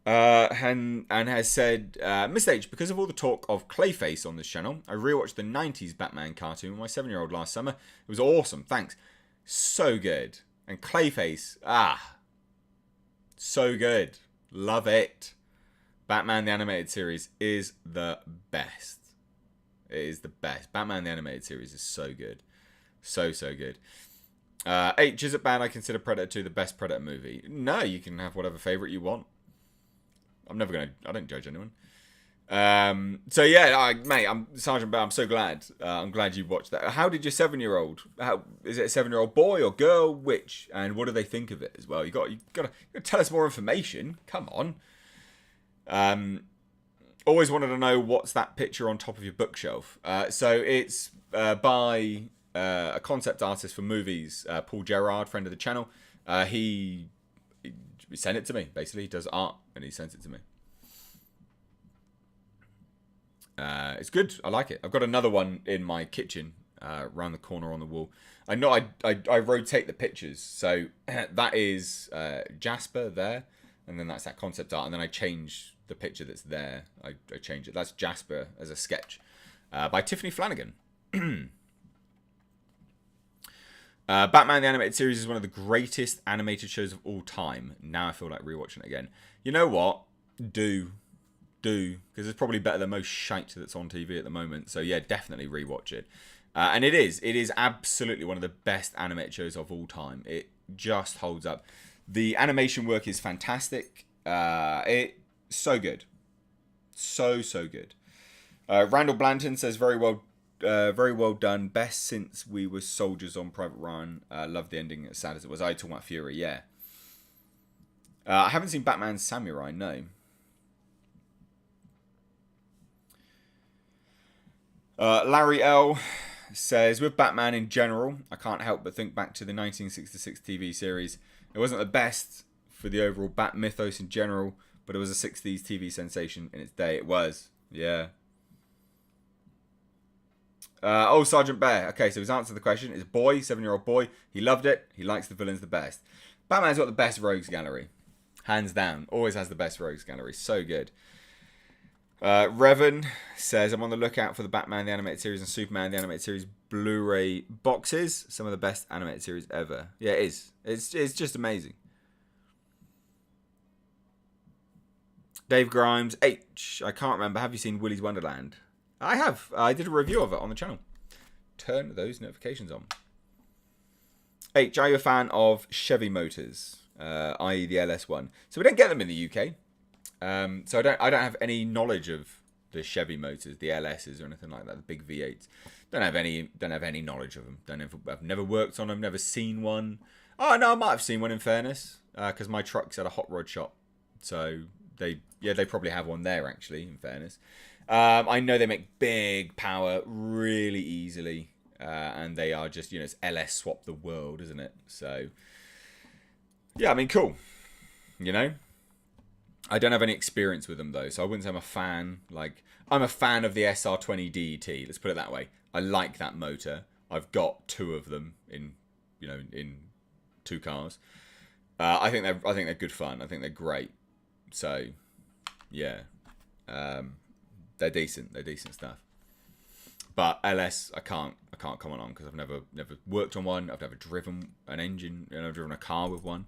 And has said, Mr. H, because of all the talk of Clayface on this channel, I rewatched the 90s Batman cartoon with my 7-year-old last summer. It was awesome. Thanks. So good. And Clayface, so good. Love it. Batman the Animated Series is the best. It is the best. Batman the Animated Series is so good. So good. H, is it bad I consider Predator 2 the best Predator movie? No, you can have whatever favourite you want. I don't judge anyone. So yeah, mate, Sergeant Bear, I'm so glad. I'm glad you watched that. How did your 7-year-old? Is it a 7-year-old boy or girl? Which? And what do they think of it as well? You got to tell us more information. Come on. Always wanted to know what's that picture on top of your bookshelf. So it's by a concept artist for movies, Paul Gerard, friend of the channel. He sent it to me. Basically, he does art and he sent it to me. It's good. I like it. I've got another one in my kitchen, around the corner on the wall. I know I rotate the pictures, so that is Jasper there, and then that's that concept art, and then I change the picture that's there. I change it. That's Jasper as a sketch by Tiffany Flanagan. Batman the Animated Series is one of the greatest animated shows of all time. Now I feel like rewatching it again. You know what? Do, because it's probably better than most shite that's on TV at the moment. So yeah, definitely rewatch it. And it is absolutely one of the best animated shows of all time. It just holds up. The animation work is fantastic. It's so good. So good. Randall Blanton says very well done. Best since we were soldiers on Private Ryan. Loved the ending, as sad as it was. I talk about Fury, yeah. I haven't seen Batman Samurai, no. Larry L says, with Batman in general, I can't help but think back to the 1966 TV series. It wasn't the best for the overall Bat mythos in general, but it was a 60s TV sensation in its day. It was, yeah. Sergeant Bear. Okay, so his answer to the question is boy, 7-year-old boy. He loved it. He likes the villains the best. Batman's got the best rogues gallery. Hands down. Always has the best rogues gallery. So good. Revan says, I'm on the lookout for the Batman the Animated Series and Superman the Animated Series Blu-ray boxes. Some of the best animated series ever. Yeah, it is. It's just amazing. Dave Grimes, H. I can't remember. Have you seen Willy's Wonderland? I have. I did a review of it on the channel. Turn those notifications on. H. Are you a fan of Chevy motors? I.e. the LS1. So we don't get them in the UK. So I don't have any knowledge of the Chevy motors, the LSs or anything like that, the big V8s. Don't have any knowledge of them. I've never worked on them, never seen one. Oh no, I might have seen one in fairness, because my truck's at a hot rod shop. So they probably have one there actually, in fairness. I know they make big power really easily, and they are just, it's LS swap the world, isn't it? So yeah, I mean, cool. I don't have any experience with them though, so I wouldn't say I'm a fan. Like, I'm a fan of the SR20 DET. Let's put it that way. I like that motor. I've got 2 of them in 2 cars. I think they're good fun. I think they're great. So, yeah, they're decent. They're decent stuff. But LS, I can't comment on because I've never worked on one. I've never driven an engine. I've never driven a car with one.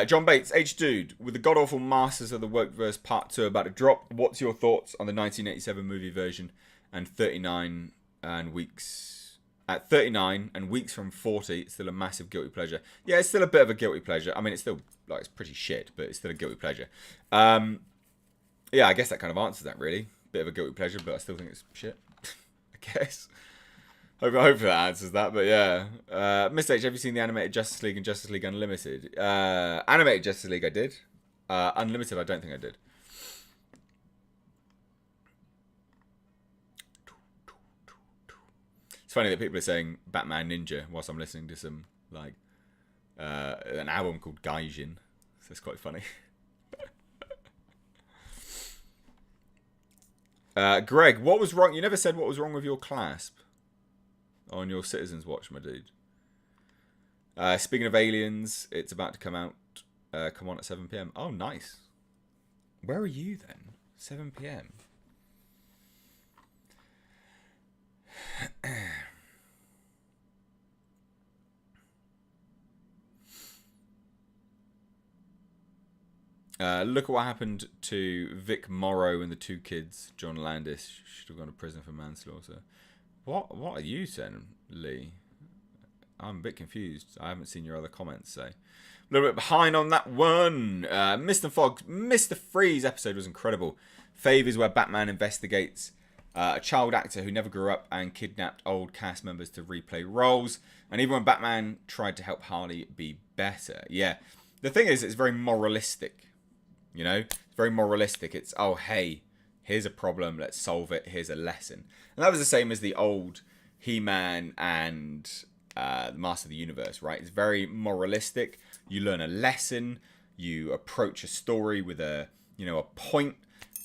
John Bates, H-Dude, with the god-awful Masters of the Workverse Part 2 about to drop, what's your thoughts on the 1987 movie version and 39 and weeks... At 39 and weeks from 40, it's still a massive guilty pleasure. Yeah, it's still a bit of a guilty pleasure. I mean, it's still, it's pretty shit, but it's still a guilty pleasure. Yeah, I guess that kind of answers that, really. Bit of a guilty pleasure, but I still think it's shit. I guess. Hopefully that answers that, but yeah. Mr. H, have you seen the animated Justice League and Justice League Unlimited? Animated Justice League I did. Unlimited I don't think I did. It's funny that people are saying Batman Ninja whilst I'm listening to some, an album called Gaijin. So it's quite funny. Greg, what was wrong? You never said what was wrong with your clasp on your Citizens Watch, my dude. Speaking of aliens, it's about to come out. Come on at 7 PM. Oh, nice. Where are you then? 7 PM. Look at what happened to Vic Morrow and the 2 kids. John Landis should have gone to prison for manslaughter. What are you saying, Lee? I'm a bit confused. I haven't seen your other comments, so... A little bit behind on that one. Mr. Freeze episode was incredible. Fave is where Batman investigates a child actor who never grew up and kidnapped old cast members to replay roles. And even when Batman tried to help Harley be better. Yeah. The thing is, it's very moralistic. You know? It's very moralistic. It's, oh, hey, here's a problem. Let's solve it. Here's a lesson. And that was the same as the old He-Man and the Master of the Universe, right? It's very moralistic. You learn a lesson. You approach a story with a point.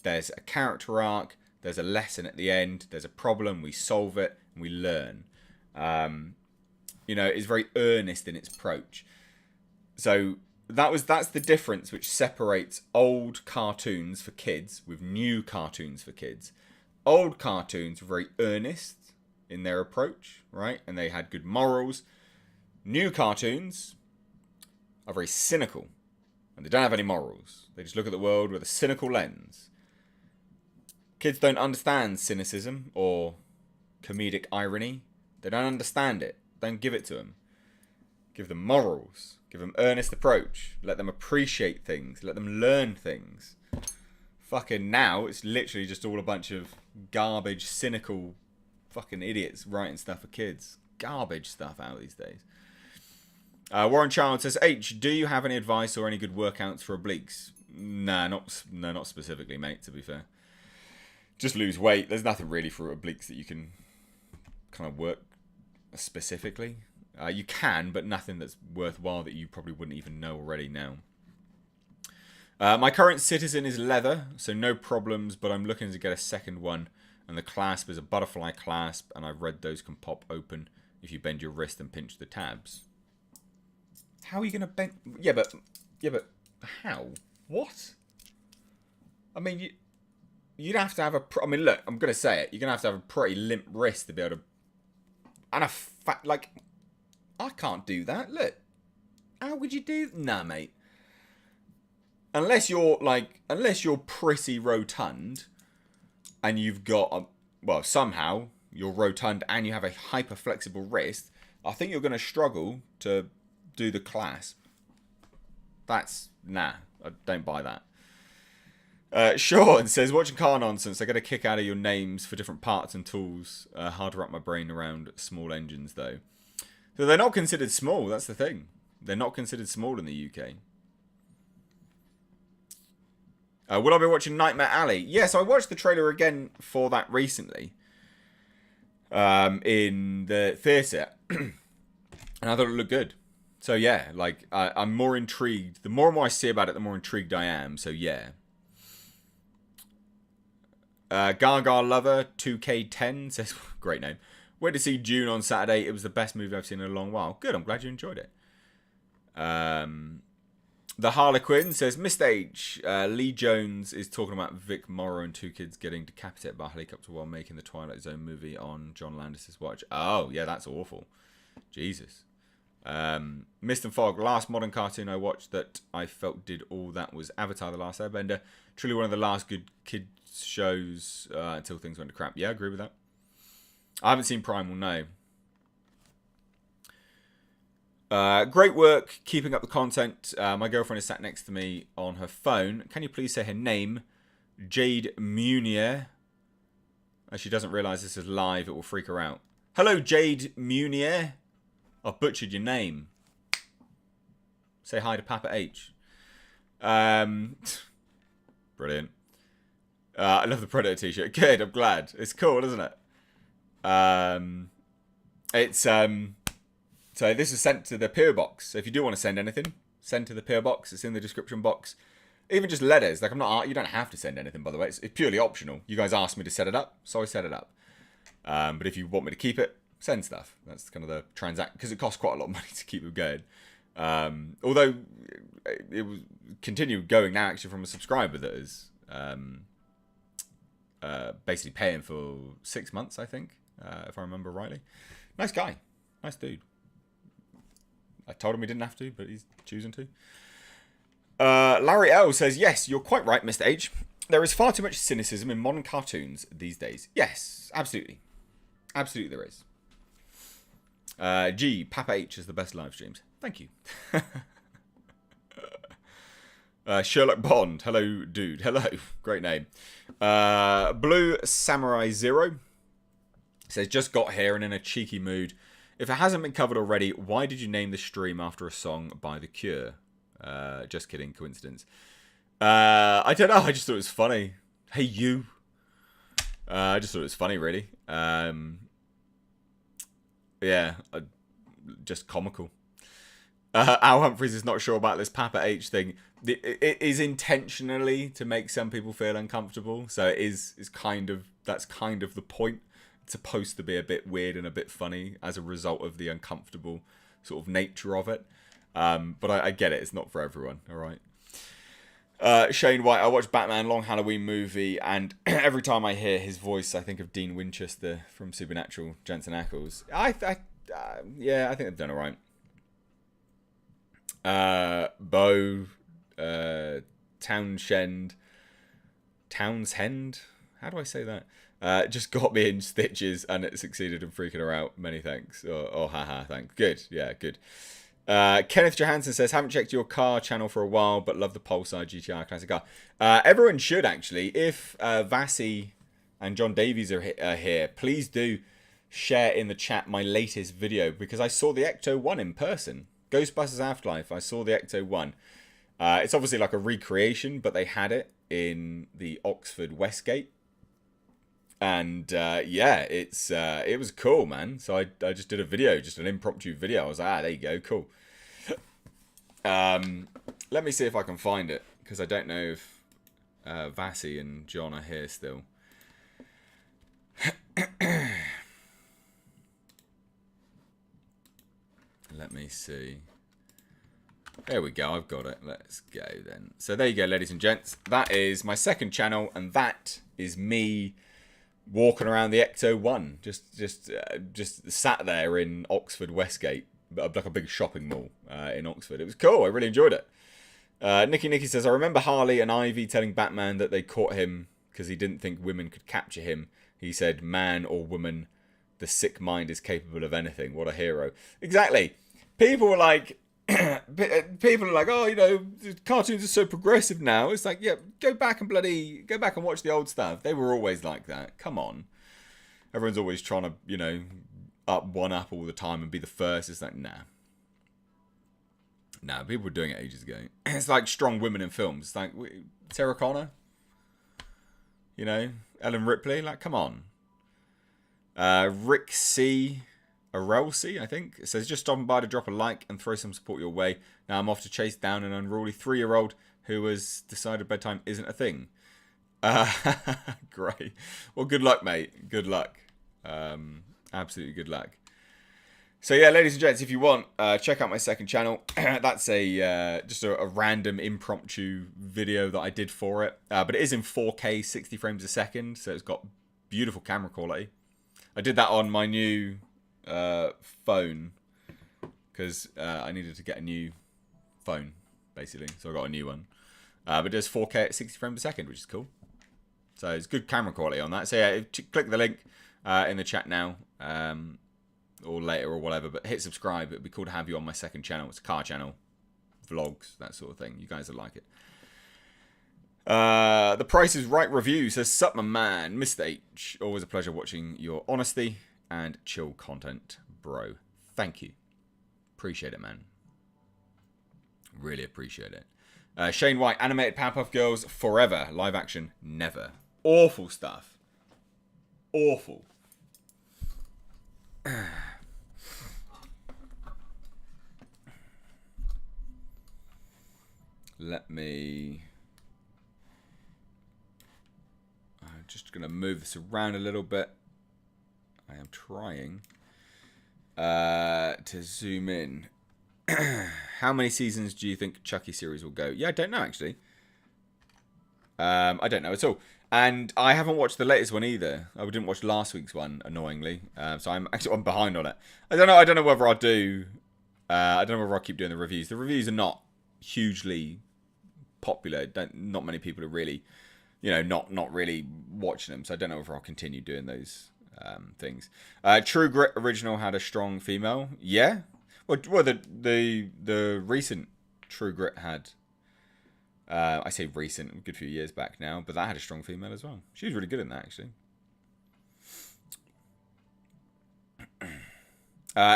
There's a character arc. There's a lesson at the end. There's a problem. We solve it and we learn. It's very earnest in its approach. So that's the difference which separates old cartoons for kids with new cartoons for kids. Old cartoons were very earnest in their approach, right? And they had good morals. New cartoons are very cynical. And they don't have any morals. They just look at the world with a cynical lens. Kids don't understand cynicism or comedic irony. They don't understand it. Don't give it to them. Give them morals. Give them earnest approach. Let them appreciate things. Let them learn things. Fucking now, it's literally just all a bunch of garbage, cynical fucking idiots writing stuff for kids. Garbage stuff out these days. Warren Child says, H, do you have any advice or any good workouts for obliques? Nah, not specifically, mate, to be fair. Just lose weight. There's nothing really for obliques that you can kind of work specifically. You can, but nothing that's worthwhile that you probably wouldn't even know already now. My current citizen is leather, so no problems, but I'm looking to get a second one. And the clasp is a butterfly clasp, and I've read those can pop open if you bend your wrist and pinch the tabs. How are you going to bend... Yeah, but how? What? I mean, you'd have to have a... I mean, look, I'm going to say it. You're going to have a pretty limp wrist to be able to... And a fat... Like, I can't do that. Look. How would you do... Nah, mate. Unless you're pretty rotund... And you've got, somehow, you're rotund and you have a hyper-flexible wrist, I think you're going to struggle to do the clasp. Nah, I don't buy that. Sean says, watching car nonsense, I get a kick out of your names for different parts and tools. Hard to wrap my brain around small engines, though. So they're not considered small, that's the thing. They're not considered small in the UK. Will I be watching Nightmare Alley? Yes, I watched the trailer again for that recently. In the theatre. And I thought it looked good. So yeah, like, I'm more intrigued. The more and more I see about it, the more intrigued I am. So yeah. Gaga Lover 2K10 says, great name. Went to see Dune on Saturday. It was the best movie I've seen in a long while. Good, I'm glad you enjoyed it. The Harlequin says, Mr. H, Lee Jones is talking about Vic Morrow and 2 kids getting decapitated by a helicopter while making the Twilight Zone movie on John Landis's watch. Oh, yeah, that's awful. Jesus. Mist and Fog, last modern cartoon I watched that I felt did all that was Avatar: The Last Airbender. Truly one of the last good kids shows until things went to crap. Yeah, I agree with that. I haven't seen Primal, no. Great work keeping up the content. My girlfriend is sat next to me on her phone. Can you please say her name? Jade Munier. As she doesn't realise this is live, it will freak her out. Hello, Jade Munier. I've butchered your name. Say hi to Papa H. Brilliant. I love the Predator t-shirt. Good, I'm glad. It's cool, isn't it? So this is sent to the PO box. So if you do want to send anything, send to the PO box. It's in the description box. Even just letters. Like, you don't have to send anything, by the way. It's purely optional. You guys asked me to set it up, so I set it up. But if you want me to keep it, send stuff. That's kind of the transact, because it costs quite a lot of money to keep it going. Although it will continue going now, actually, from a subscriber that is basically paying for 6 months, I think, if I remember rightly. Nice guy. Nice dude. I told him he didn't have to, but he's choosing to. Larry L says, yes, you're quite right, Mr. H. There is far too much cynicism in modern cartoons these days. Yes, absolutely. Absolutely there is. G, Papa H is the best live streams. Thank you. Sherlock Bond. Hello, dude. Hello. Great name. Blue Samurai Zero says, just got here and in a cheeky mood. If it hasn't been covered already, why did you name the stream after a song by The Cure? Just kidding. Coincidence. I don't know. I just thought it was funny. Hey, you. I just thought it was funny, really. Yeah. Just comical. Al Humphreys is not sure about this Papa H thing. It is intentionally to make some people feel uncomfortable. So it is kind of, that's kind of the point. It's supposed to be a bit weird and a bit funny as a result of the uncomfortable sort of nature of it. But I get it. It's not for everyone. All right. Shane White. I watched Batman Long Halloween movie, and every time I hear his voice, I think of Dean Winchester from Supernatural, Jensen Ackles. Yeah, I think they've done all right. Bo, Townsend. How do I say that? Just got me in stitches, and it succeeded in freaking her out. Many thanks. Oh, haha, thanks. Good. Yeah, good. Kenneth Johansson says, haven't checked your car channel for a while, but love the Pulsar GTR classic car. Everyone should, actually. If Vasi and John Davies are here, please do share in the chat my latest video, because I saw the Ecto 1 in person. Ghostbusters Afterlife, I saw the Ecto 1. It's obviously like a recreation, but they had it in the Oxford Westgate. And yeah, it was cool, man. So I just did a video, just an impromptu video. I was like, there you go, cool. Let me see if I can find it, because I don't know if Vasi and John are here still. Let me see. There we go, I've got it. Let's go then. So there you go, ladies and gents. That is my second channel, and that is me walking around the Ecto 1. Just sat there in Oxford Westgate, like a big shopping mall in Oxford. It was cool, I really enjoyed it. Nicky says, I remember Harley and Ivy telling Batman that they caught him because he didn't think women could capture him. He said, man or woman, the sick mind is capable of anything. What a hero. Exactly. People were like, people are like, oh, you know, cartoons are so progressive now. It's like, yeah, go back and watch the old stuff. They were always like that. Come on. Everyone's always trying to, you know, one up all the time and be the first. It's like, nah. Nah, people were doing it ages ago. It's like strong women in films. It's like Sarah Connor, you know, Ellen Ripley. Like, come on. Rick C. Arelsi, I think. It says, just stopping by to drop a like and throw some support your way. Now I'm off to chase down an unruly 3-year-old who has decided bedtime isn't a thing. Great. Well, good luck, mate. Good luck. Absolutely good luck. So yeah, ladies and gents, if you want, check out my second channel. That's just a random impromptu video that I did for it. But it is in 4K, 60 frames a second. So it's got beautiful camera quality. I did that on my new phone because I needed to get a new phone, basically. So I got a new one. But it does 4K at 60 frames a second, which is cool. So it's good camera quality on that. So yeah, click the link in the chat now. Or later or whatever, but hit subscribe. It'd be cool to have you on my second channel. It's a car channel, vlogs, that sort of thing. You guys will like it. The Price is Right review says, sup my man, Mr. H. Always a pleasure watching your honesty and chill content, bro. Thank you. Appreciate it, man. Really appreciate it. Shane White, animated Powerpuff Girls forever. Live action, never. Awful stuff. Awful. Let me... I'm just going to move this around a little bit. I am trying to zoom in. How many seasons do you think Chucky series will go? Yeah, I don't know, actually. I don't know at all. And I haven't watched the latest one either. I didn't watch last week's one, annoyingly. So I'm behind on it. I don't know whether I'll do... I don't know whether I'll keep doing the reviews. The reviews are not hugely popular. Not many people are really, not really watching them. So I don't know if I'll continue doing those things. True Grit original had a strong female. Yeah. Well, the recent True Grit had. I say recent, a good few years back now, but that had a strong female as well. She was really good in that, actually.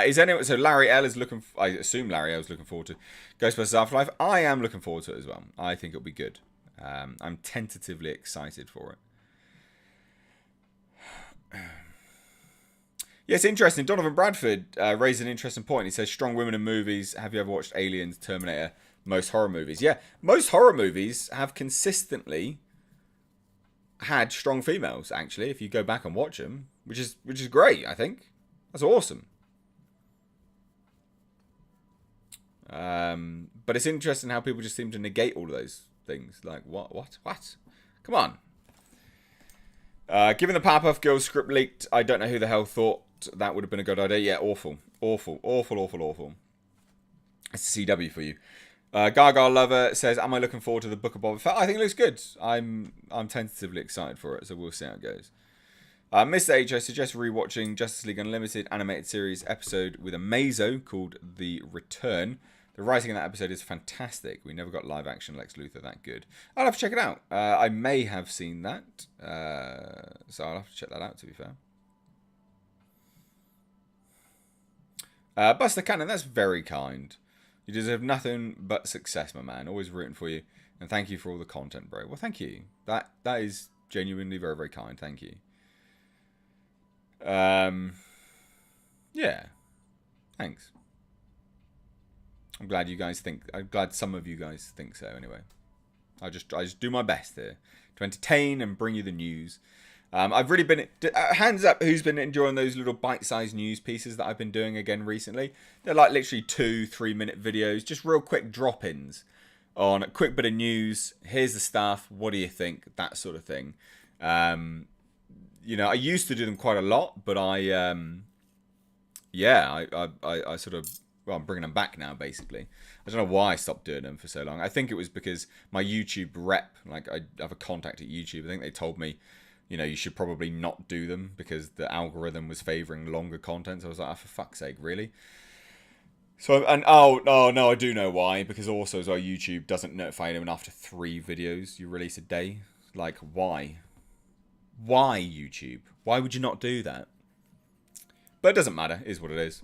Is anyone so Larry L is looking? I assume Larry L is looking forward to Ghostbusters Afterlife. I am looking forward to it as well. I think it'll be good. I'm tentatively excited for it. Yeah, it's interesting. Donovan Bradford raised an interesting point. He says, strong women in movies. Have you ever watched Aliens, Terminator, most horror movies? Yeah, most horror movies have consistently had strong females, actually, if you go back and watch them, which is great, I think. That's awesome. But it's interesting how people just seem to negate all of those things. Like, what? Come on. Given the Powerpuff Girls script leaked, I don't know who the hell thought that would have been a good idea. Yeah, awful. It's a CW for you. Gaga Lover says, am I looking forward to the Book of Boba Fett? I think it looks good. I'm tentatively excited for it, so we'll see how it goes. Mr. H, I suggest rewatching Justice League Unlimited animated series episode with a Mazo called The Return. The writing in that episode is fantastic. We never got live action Lex Luthor that good. I'll have to check it out. I may have seen that, so I'll have to check that out, to be fair. Buster Cannon, that's very kind. You deserve nothing but success, my man. Always rooting for you. And thank you for all the content, bro. Well, thank you. That is genuinely very, very kind. Thank you. Yeah. Thanks. I'm glad some of you guys think so anyway. I just do my best here to entertain and bring you the news. I've really been... hands up who's been enjoying those little bite-sized news pieces that I've been doing again recently. They're like literally 2-3 minute videos. Just real quick drop-ins on a quick bit of news. Here's the stuff. What do you think? That sort of thing. I used to do them quite a lot, but I sort of... Well, I'm bringing them back now, basically. I don't know why I stopped doing them for so long. I think it was because my YouTube rep, like I have a contact at YouTube. I think they told me, you should probably not do them because the algorithm was favoring longer content. So I was like, for fuck's sake, really? So, and no, I do know why. Because also as well, YouTube doesn't notify anyone after 3 videos you release a day. Like, why? Why, YouTube? Why would you not do that? But it doesn't matter. It is what it is.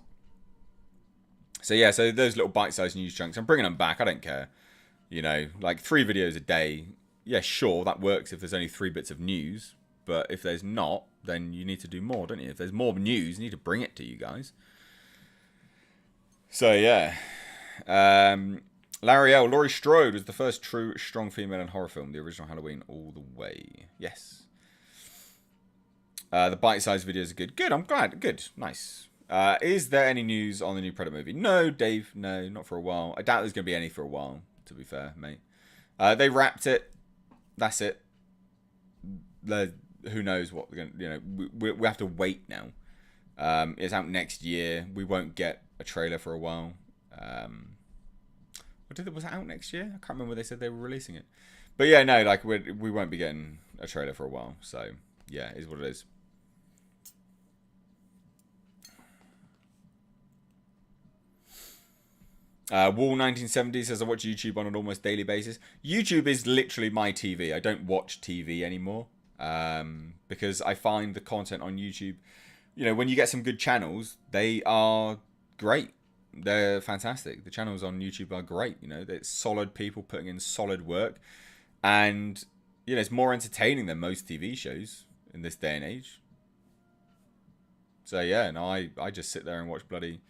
So yeah, so those little bite-sized news chunks, I'm bringing them back. I don't care. Like 3 videos a day. Yeah, sure, that works if there's only 3 bits of news. But if there's not, then you need to do more, don't you? If there's more news, you need to bring it to you guys. So yeah. Larry L. Laurie Strode was the first true strong female in horror film. The original Halloween all the way. Yes. The bite-sized videos are good. Good, I'm glad. Good, nice. Is there any news on the new Predator movie? No, Dave. No, not for a while. I doubt there's going to be any for a while, to be fair, mate. They wrapped it. That's it. Who knows what they're going to... we have to wait now. It's out next year. We won't get a trailer for a while. Was it out next year? I can't remember when they said they were releasing it. But yeah, no, like we won't be getting a trailer for a while. So, yeah, it is what it is. Wall 1970 says, I watch YouTube on an almost daily basis. YouTube is literally my TV. I don't watch TV anymore because I find the content on YouTube, when you get some good channels, they are great. They're fantastic. The channels on YouTube are great. It's solid people putting in solid work. And, it's more entertaining than most TV shows in this day and age. So, yeah, no, I just sit there and watch bloody...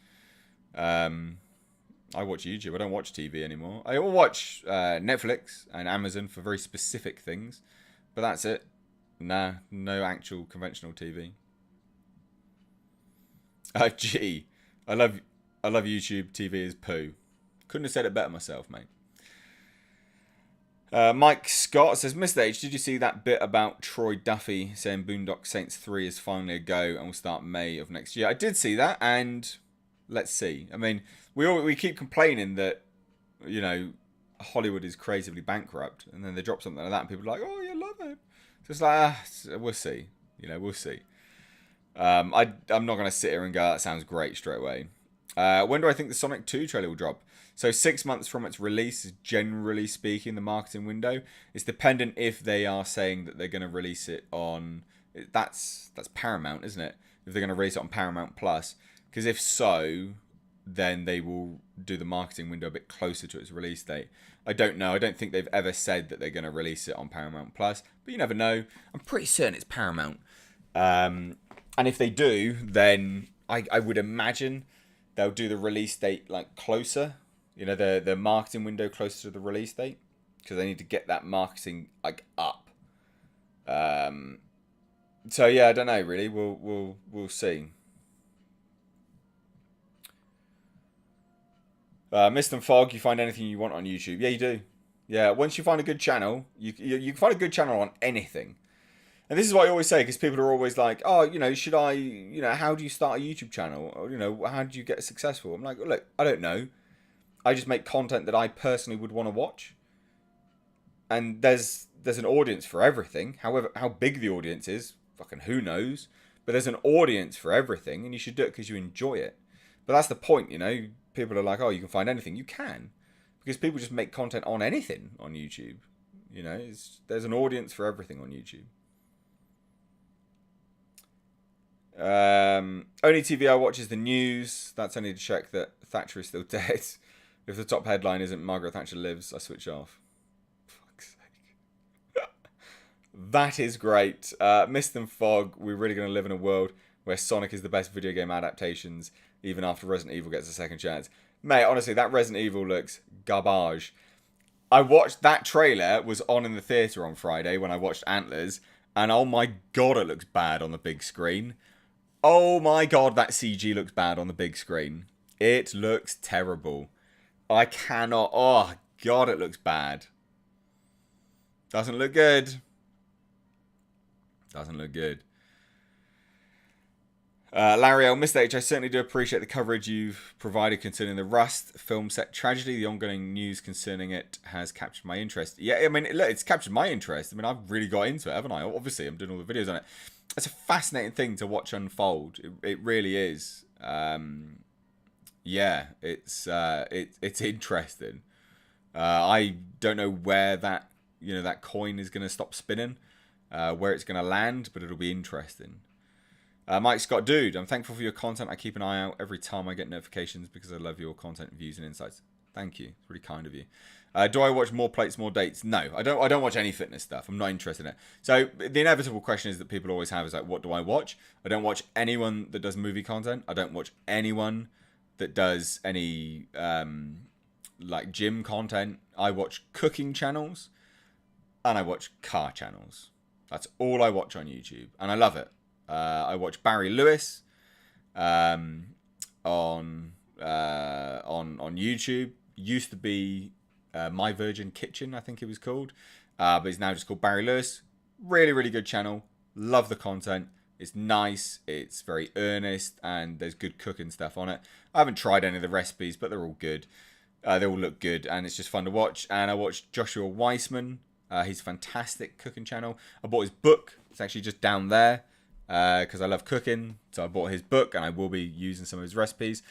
I watch YouTube. I don't watch TV anymore. I will watch Netflix and Amazon for very specific things. But that's it. Nah, no actual conventional TV. Gee, I love YouTube. TV is poo. Couldn't have said it better myself, mate. Mike Scott says, Mr. H, did you see that bit about Troy Duffy saying Boondock Saints 3 is finally a go and will start May of next year? I did see that, and let's see. I mean, we keep complaining that, Hollywood is creatively bankrupt, and then they drop something like that, and people are like, "Oh, you love it." So it's like, we'll see. You know, we'll see. I'm not gonna sit here and go, "That sounds great" straight away. When do I think the Sonic 2 trailer will drop? So 6 months from its release is generally speaking the marketing window. It's dependent if they are saying that they're going to release it on... That's Paramount, isn't it? If they're going to release it on Paramount Plus. Because if so, then they will do the marketing window a bit closer to its release date. I don't know. I don't think they've ever said that they're going to release it on Paramount Plus. But you never know. I'm pretty certain it's Paramount. And if they do, then I would imagine they'll do the release date like closer. You know, the marketing window closer to the release date, because they need to get that marketing like up. So yeah, I don't know really. We'll see. Mist and Fog, you find anything you want on YouTube? Yeah, you do. Yeah, once you find a good channel, you can find a good channel on anything. And this is what I always say, because people are always like, "Oh, you know, should I? You know, how do you start a YouTube channel? Or, you know, how do you get successful?" I'm like, look, I don't know. I just make content that I personally would want to watch. And there's an audience for everything. However, how big the audience is, fucking who knows. But there's an audience for everything, and you should do it because you enjoy it. But that's the point, you know. People are like, "Oh, you can find anything." You can. Because people just make content on anything on YouTube. You know, there's an audience for everything on YouTube. Only TV I watch is the news. That's only to check that Thatcher is still dead. If the top headline isn't "Margaret Thatcher lives," I switch off. Fuck's sake. That is great. Mist and Fog, we're really going to live in a world where Sonic is the best video game adaptations, even after Resident Evil gets a second chance. Mate, honestly, that Resident Evil looks garbage. I watched that trailer, was on in the theatre on Friday when I watched Antlers, and oh my god, it looks bad on the big screen. Oh my god, that CG looks bad on the big screen. It looks terrible. I cannot... Oh, God, it looks bad. Doesn't look good. Doesn't look good. Larry L. Mr. H, I certainly do appreciate the coverage you've provided concerning the Rust film set tragedy. The ongoing news concerning it has captured my interest. Yeah, I mean, look, it's captured my interest. I mean, I've really got into it, haven't I? Obviously, I'm doing all the videos on it. It's a fascinating thing to watch unfold. It really is. Yeah, it's interesting. I don't know where that coin is going to stop spinning, where it's going to land, but it'll be interesting. Mike Scott, dude, I'm thankful for your content. I keep an eye out every time I get notifications because I love your content, views, and insights. Thank you. It's really kind of you. Do I watch More Plates, More Dates? No, I don't. I don't watch any fitness stuff. I'm not interested in it. So the inevitable question is that people always have is like, what do I watch? I don't watch anyone that does movie content. I don't watch anyone that does any like gym content. I watch cooking channels and I watch car channels. That's all I watch on YouTube, and I love it. I watch Barry Lewis on YouTube. Used to be My Virgin Kitchen, I think it was called, but it's now just called Barry Lewis. Really, really good channel. Love the content. It's nice. It's very earnest, and there's good cooking stuff on it. I haven't tried any of the recipes, but they're all good. They all look good, and it's just fun to watch. And I watched Joshua Weissman. He's a fantastic cooking channel. I bought his book. It's actually just down there because I love cooking. So I bought his book, and I will be using some of his recipes.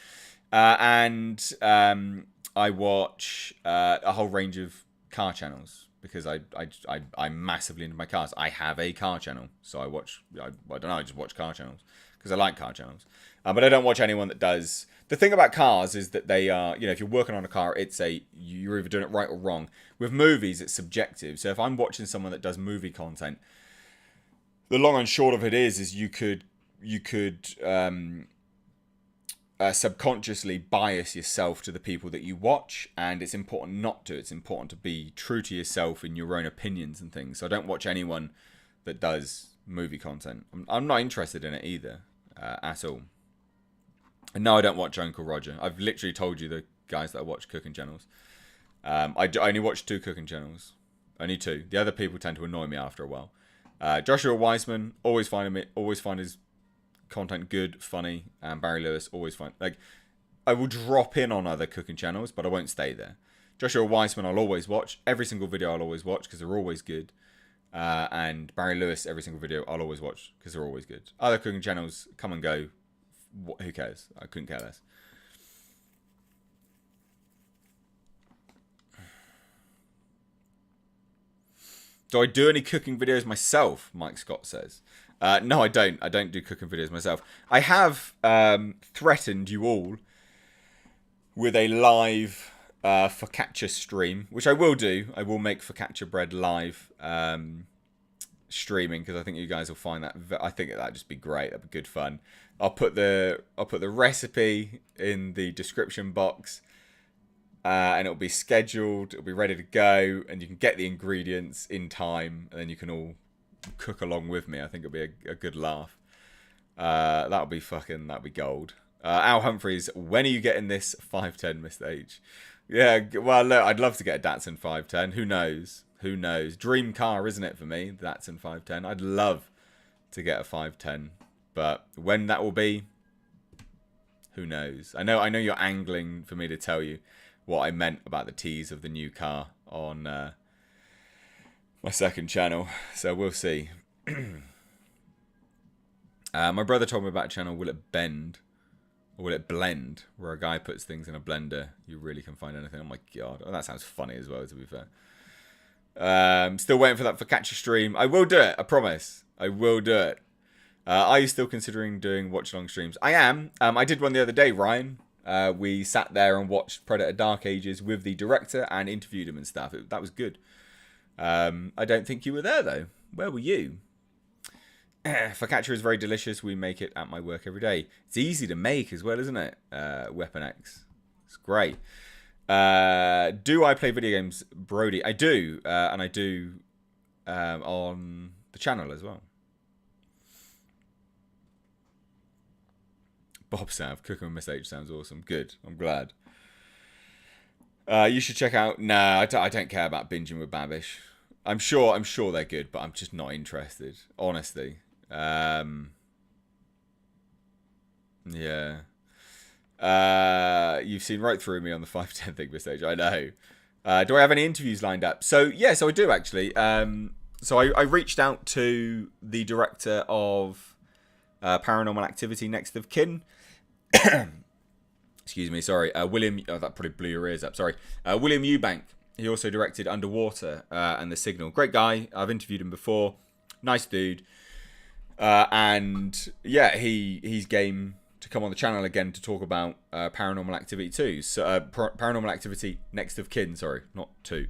And I watch a whole range of car channels because I'm massively into my cars. I have a car channel, so I watch. I don't know. I just watch car channels because I like car channels. But I don't watch anyone that does. The thing about cars is that they are, if you're working on a car, you're either doing it right or wrong. With movies, it's subjective. So if I'm watching someone that does movie content, the long and short of it is you could subconsciously bias yourself to the people that you watch, and it's important not to. It's important to be true to yourself in your own opinions and things. So I don't watch anyone that does movie content. I'm not interested in it either, at all. And no, I don't watch Uncle Roger. I've literally told you the guys that I watch cooking channels. I only watch 2 cooking channels. Only 2. The other people tend to annoy me after a while. Joshua Weissman, always find his content good, funny, and Barry Lewis, always find, I will drop in on other cooking channels, but I won't stay there. Joshua Weissman I'll always watch. Every single video I'll always watch because they're always good. And Barry Lewis, every single video I'll always watch because they're always good. Other cooking channels come and go. Who cares? I couldn't care less. Do I do any cooking videos myself? Mike Scott says. No, I don't. I don't do cooking videos myself. I have threatened you all with a live focaccia stream, which I will do. I will make focaccia bread live streaming because I think you guys will find that. I think that'd just be great. That'd be good fun. I'll put the recipe in the description box, and it'll be scheduled. It'll be ready to go, and you can get the ingredients in time, and then you can all cook along with me. I think it'll be a good laugh. That'll be gold. Al Humphreys, when are you getting this 510, Mr. H? Yeah, well, look, I'd love to get a Datsun 510. Who knows? Who knows? Dream car, isn't it, for me? The Datsun 510. I'd love to get a 510, but when that will be, who knows? I know you're angling for me to tell you what I meant about the tease of the new car on my second channel, so we'll see. My brother told me about a channel, Will It Bend? Or Will It Blend? Where a guy puts things in a blender. You really can find anything. Oh my god. Oh, that sounds funny as well, to be fair. Still waiting for that focaccia stream. I will do it. I promise. I will do it. Are you still considering doing watch-along streams? I am. I did one the other day, Ryan. We sat there and watched Predator Dark Ages with the director and interviewed him and stuff. That was good. I don't think you were there, though. Where were you? Focaccia is very delicious. We make it at my work every day. It's easy to make as well, isn't it? Weapon X. It's great. Do I play video games, Brody? I do. And I do on the channel as well. Bob Sav, cooking with Miss H sounds awesome. Good. I'm glad. You should check out... No, I don't care about binging with Babish. I'm sure they're good, but I'm just not interested. Honestly. Yeah. You've seen right through me on the 510 thing this stage. I know. Do I have any interviews lined up? So I do actually. So I reached out to the director of Paranormal Activity Next of Kin. Excuse me, sorry. William. Oh, that probably blew your ears up. Sorry. William Eubank. He also directed Underwater and The Signal. Great guy. I've interviewed him before. Nice dude. And yeah, he's game to come on the channel again to talk about Paranormal Activity 2. So Paranormal Activity Next of Kin. Sorry, not 2.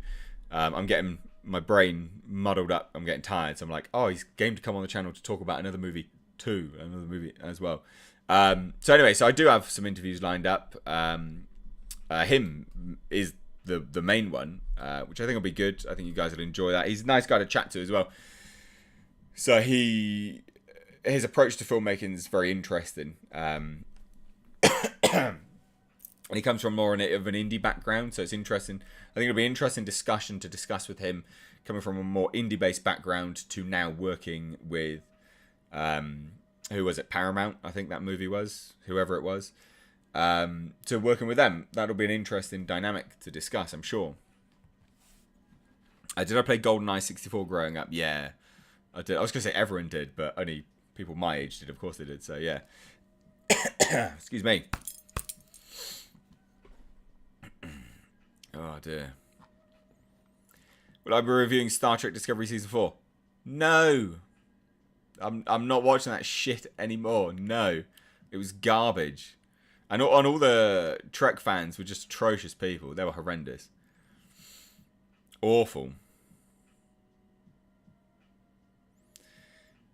I'm getting my brain muddled up. I'm getting tired. So I'm like, oh, he's game to come on the channel to talk about another movie 2, another movie as well. So anyway, so I do have some interviews lined up. Him is the main one, which I think will be good. I think you guys will enjoy that. He's a nice guy to chat to as well. So his approach to filmmaking is very interesting. And he comes from more of an indie background, so it's interesting. I think it'll be an interesting discussion to discuss with him, coming from a more indie-based background to now working with, who was it, Paramount, I think that movie was, whoever it was. To working with them, that'll be an interesting dynamic to discuss, I'm sure. Did I play GoldenEye 64 growing up? Yeah, I did. I was going to say everyone did, but only people my age did. Of course they did, so yeah. Excuse me. Oh, dear. Will I be reviewing Star Trek Discovery Season 4? No. I'm not watching that shit anymore. No. It was garbage. And all the Trek fans were just atrocious people. They were horrendous. Awful.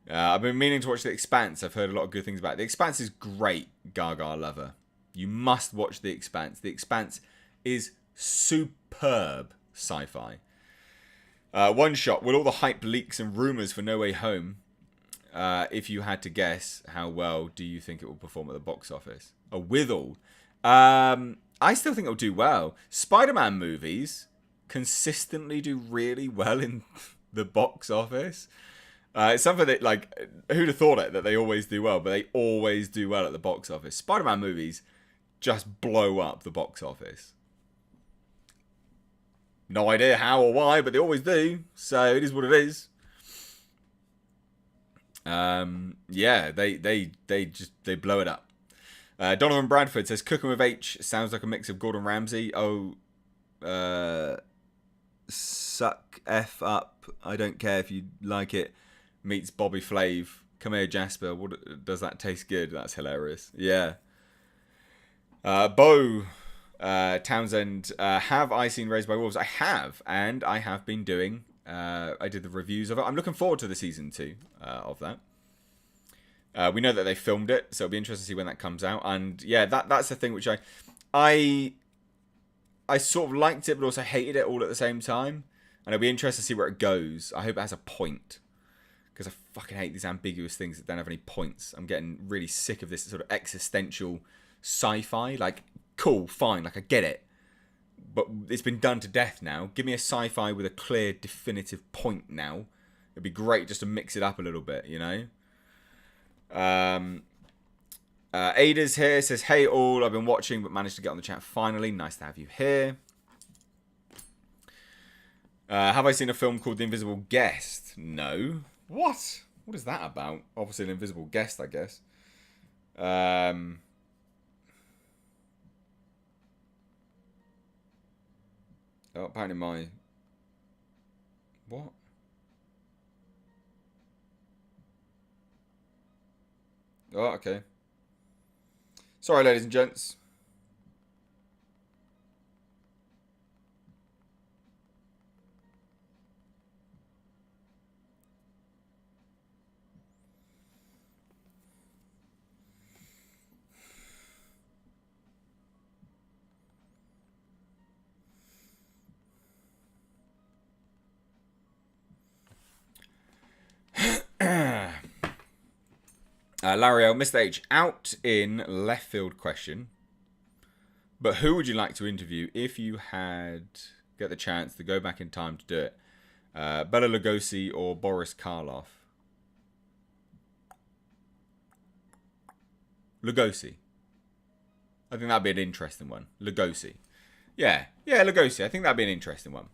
I've been meaning to watch The Expanse. I've heard a lot of good things about it. The Expanse is great, Gaga lover. You must watch The Expanse. The Expanse is superb sci-fi. One shot. With all the hype, leaks and rumours for No Way Home, if you had to guess, how well do you think it will perform at the box office? With all. I still think it'll do well. Spider-Man movies consistently do really well in the box office. It's something that, like, who'd have thought it, that they always do well, but they always do well at the box office. Spider-Man movies just blow up the box office. No idea how or why, but they always do. So it is what it is. Yeah, they blow it up. Donovan Bradford says cooking with H sounds like a mix of Gordon Ramsay. Oh, suck F up. I don't care if you like it. Meets Bobby Flav. Come here, Jasper. What does that taste good? That's hilarious. Yeah. Bo Townsend. Have I seen Raised by Wolves? I have, and I have been doing. I did the reviews of it. I'm looking forward to the season 2 of that. We know that they filmed it, so it'll be interesting to see when that comes out. And yeah, that's the thing which I sort of liked it, but also hated it all at the same time. And it'll be interesting to see where it goes. I hope it has a point, because I fucking hate these ambiguous things that don't have any points. I'm getting really sick of this sort of existential sci-fi. Like, cool, fine, like I get it, but it's been done to death now. Give me a sci-fi with a clear, definitive point now. It'd be great just to mix it up a little bit, you know. Ada's here, says, hey all, I've been watching but managed to get on the chat finally. Nice to have you here. Have I seen a film called The Invisible Guest? No. What? What is that about? Obviously an invisible guest, I guess. Oh, apparently my... What? Oh, okay. Sorry, ladies and gents. L'Oreal, Mr. H, out in left field question. But who would you like to interview if you get the chance to go back in time to do it? Bela Lugosi or Boris Karloff? Lugosi. I think that'd be an interesting one. Lugosi. Yeah, Lugosi. I think that'd be an interesting one.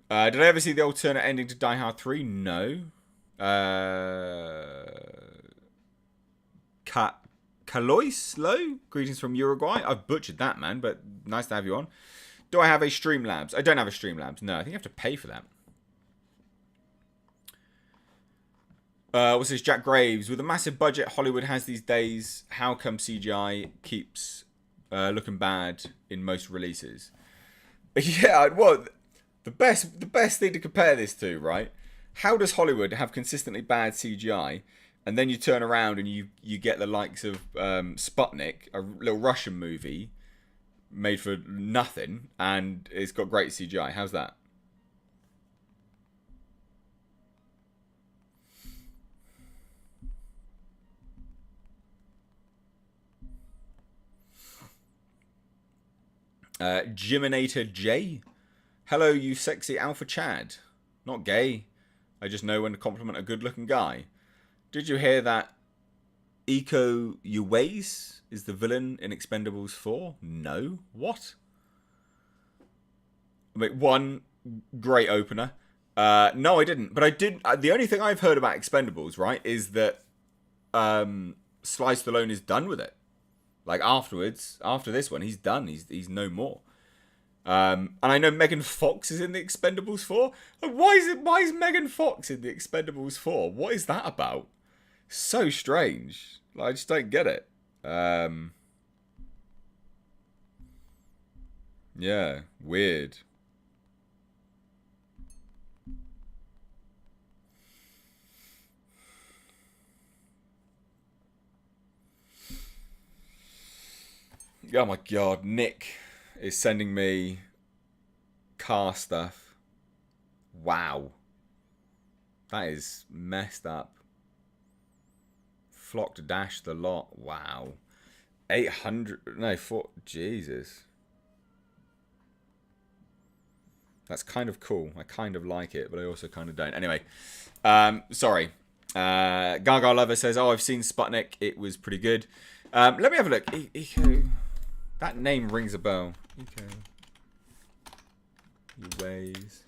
Did I ever see the alternate ending to Die Hard 3? No. Calois? Greetings from Uruguay. I've butchered that, man, but nice to have you on. Do I have a Streamlabs? I don't have a Streamlabs. No, I think you have to pay for that. What's this? Jack Graves. With the massive budget Hollywood has these days, how come CGI keeps looking bad in most releases? Yeah, well, the best thing to compare this to, right? How does Hollywood have consistently bad CGI, and then you turn around and you get the likes of Sputnik, a little Russian movie made for nothing, and it's got great CGI? How's that? Jiminator J. Hello, you sexy alpha Chad. Not gay. I just know when to compliment a good-looking guy. Did you hear that Iko Uwais is the villain in Expendables 4? No. What? I mean, one, great opener. No, I didn't. But I did. The only thing I've heard about Expendables, right, is that Sly Stallone is done with it. Like, afterwards, after this one, he's done. He's no more. And I know Megan Fox is in the Expendables 4. Why is Megan Fox in the Expendables 4? What is that about? So strange. Like, I just don't get it. Yeah, weird. Oh my god, Nick is sending me car stuff. Wow. That is messed up. Flock to dash the lot. Wow. 800. No, 4. Jesus. That's kind of cool. I kind of like it, but I also kind of don't. Anyway. Sorry. Gaga Lover says, oh, I've seen Sputnik. It was pretty good. Let me have a look. Eco. That name rings a bell. Eco. Ways.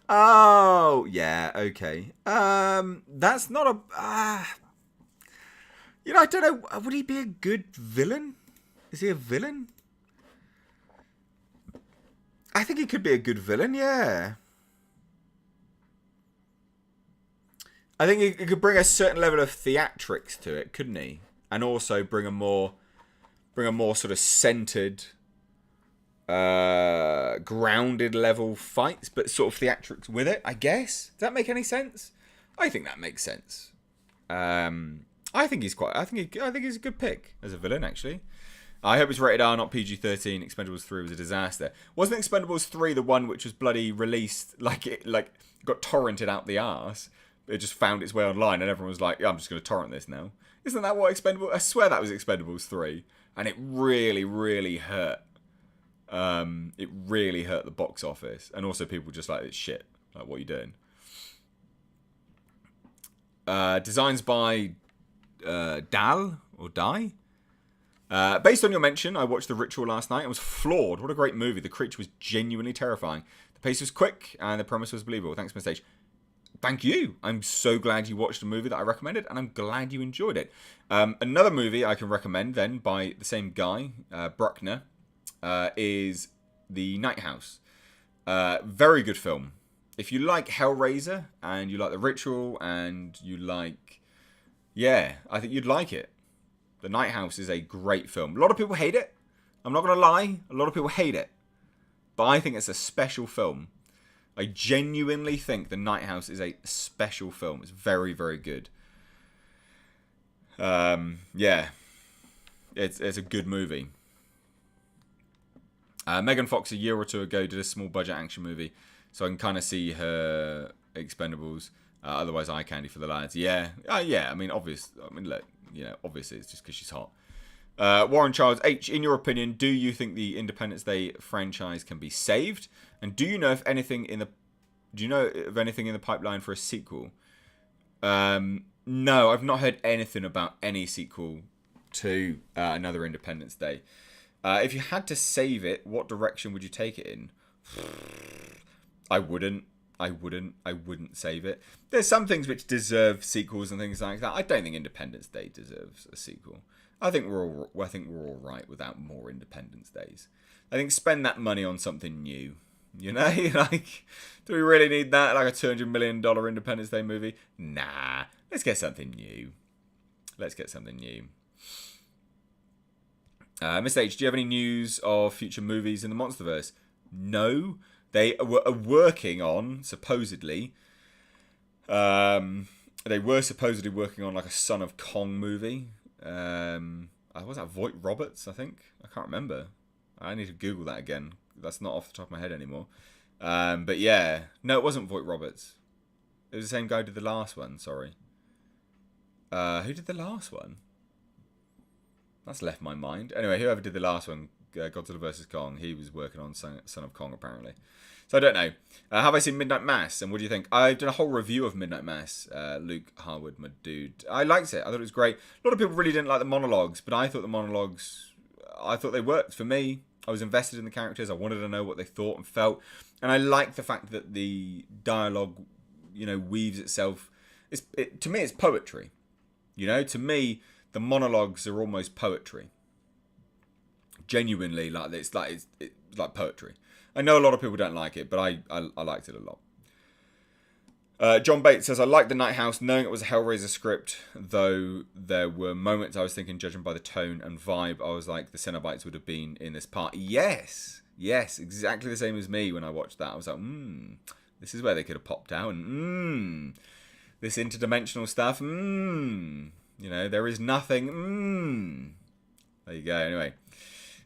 Oh, yeah, okay. That's not a... I don't know. Would he be a good villain? Is he a villain? I think he could be a good villain, yeah. I think he could bring a certain level of theatrics to it, couldn't he? And also bring a more sort of centered, grounded level fights, but sort of theatrics with it, I guess. Does that make any sense? I think that makes sense. I think he's a good pick as a villain, actually. I hope it's rated R, not PG-13. Expendables 3 was a disaster. Wasn't Expendables 3 the one which was bloody released, like got torrented out the arse? It just found its way online and everyone was like, yeah, I'm just going to torrent this now. Isn't that what Expendables... I swear that was Expendables 3. And it really, really hurt. It really hurt the box office. And also people just like, it's shit. Like, what are you doing? Designs by Dal or Die. Based on your mention, I watched The Ritual last night and was floored. What a great movie. The creature was genuinely terrifying. The pace was quick and the premise was believable. Thanks, Mr. H. Thank you. I'm so glad you watched a movie that I recommended and I'm glad you enjoyed it. Another movie I can recommend then by the same guy, Bruckner, is The Nighthouse. Very good film. If you like Hellraiser and you like The Ritual and you like... Yeah, I think you'd like it. The Nighthouse is a great film. A lot of people hate it. I'm not going to lie. A lot of people hate it. But I think it's a special film. I genuinely think The Nighthouse is a special film. It's very, very good. Yeah. It's a good movie. Megan Fox a year or two ago did a small budget action movie. So I can kind of see her Expendables. Otherwise, eye candy for the lads. Yeah. Yeah. I mean, look, obviously it's just because she's hot. Warren Childs H, in your opinion, do you think the Independence Day franchise can be saved? And do you know of anything in the pipeline for a sequel? No, I've not heard anything about any sequel to another Independence Day. If you had to save it, what direction would you take it in? I wouldn't save it. There's some things which deserve sequels and things like that. I don't think Independence Day deserves a sequel. I think we're all right without more Independence Days. I think spend that money on something new. You know, like, do we really need that? Like a $200 million Independence Day movie? Nah, let's get something new. Mr. H, do you have any news of future movies in the Monsterverse? No. They were working on, supposedly, they were supposedly working on like a Son of Kong movie. Was that Voight Roberts, I think? I can't remember. I need to Google that again. That's not off the top of my head anymore. But yeah. No, it wasn't Voight Roberts. It was the same guy who did the last one, sorry. Who did the last one? That's left my mind. Anyway, whoever did the last one, Godzilla vs. Kong, he was working on Son of Kong, apparently. So I don't know. Have I seen Midnight Mass? And what do you think? I've done a whole review of Midnight Mass. Luke Harwood, my dude. I liked it. I thought it was great. A lot of people really didn't like the monologues, but I thought the monologues, they worked for me. I was invested in the characters. I wanted to know what they thought and felt. And I like the fact that the dialogue, weaves itself. To me, it's poetry. To me, the monologues are almost poetry. Genuinely, it's like poetry. I know a lot of people don't like it, but I liked it a lot. John Bates says, I liked The Nighthouse, knowing it was a Hellraiser script, though there were moments I was thinking, judging by the tone and vibe, I was like, the Cenobites would have been in this part. Yes, exactly the same as me when I watched that. I was like, this is where they could have popped out, and this interdimensional stuff, there is nothing, There you go, anyway.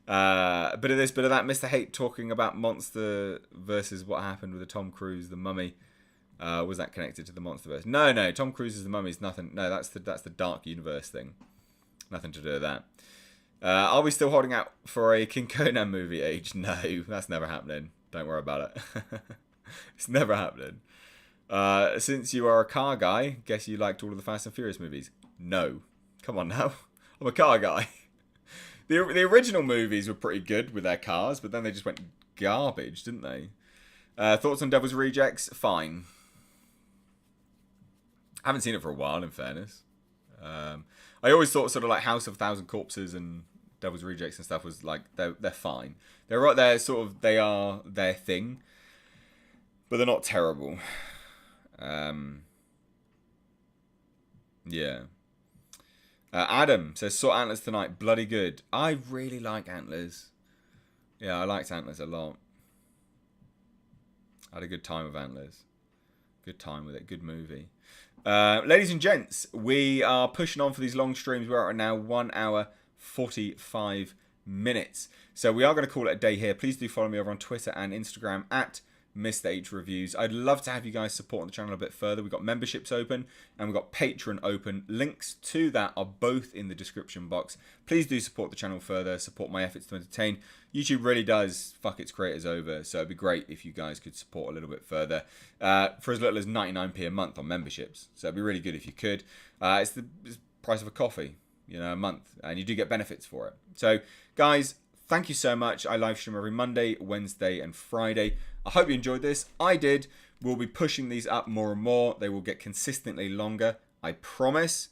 Bit of this, bit of that. Mr. Hate talking about Monster versus what happened with the Tom Cruise, the Mummy. Was that connected to the Monsterverse? No. Tom Cruise's The Mummy is nothing. No, that's the Dark Universe thing. Nothing to do with that. Are we still holding out for a King Conan movie, Age? No, that's never happening. Don't worry about it. It's never happening. Since you are a car guy, guess you liked all of the Fast and Furious movies? No. Come on now. I'm a car guy. The original movies were pretty good with their cars, but then they just went garbage, didn't they? Thoughts on Devil's Rejects? Fine. I haven't seen it for a while, in fairness. I always thought sort of like House of a Thousand Corpses and Devil's Rejects and stuff was like, they're fine. They're right there, sort of, they are their thing. But they're not terrible. Yeah. Adam says, saw Antlers tonight. Bloody good. I really like Antlers. Yeah, I liked Antlers a lot. I had a good time with Antlers. Good time with it. Good movie. Ladies and gents, we are pushing on for these long streams. We're at now 1 hour 45 minutes. So we are going to call it a day here. Please do follow me over on Twitter and Instagram at Mr. H Reviews. I'd love to have you guys supporting the channel a bit further. We've got memberships open and we've got Patreon open. Links to that are both in the description box. Please do support the channel further, support my efforts to entertain. YouTube really does fuck its creators over, so it'd be great if you guys could support a little bit further for as little as 99p a month on memberships. So it'd be really good if you could. It's the price of a coffee, you know, a month, and you do get benefits for it. So guys, thank you so much. I live stream every Monday, Wednesday, and Friday. I hope you enjoyed this. I did. We'll be pushing these up more and more. They will get consistently longer. I promise.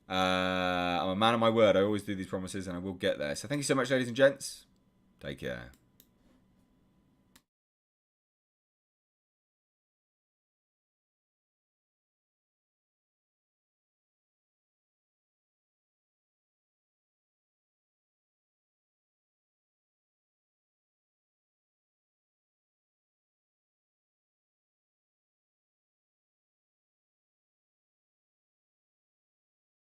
I'm a man of my word. I always do these promises, and I will get there. So thank you so much, ladies and gents. Take care.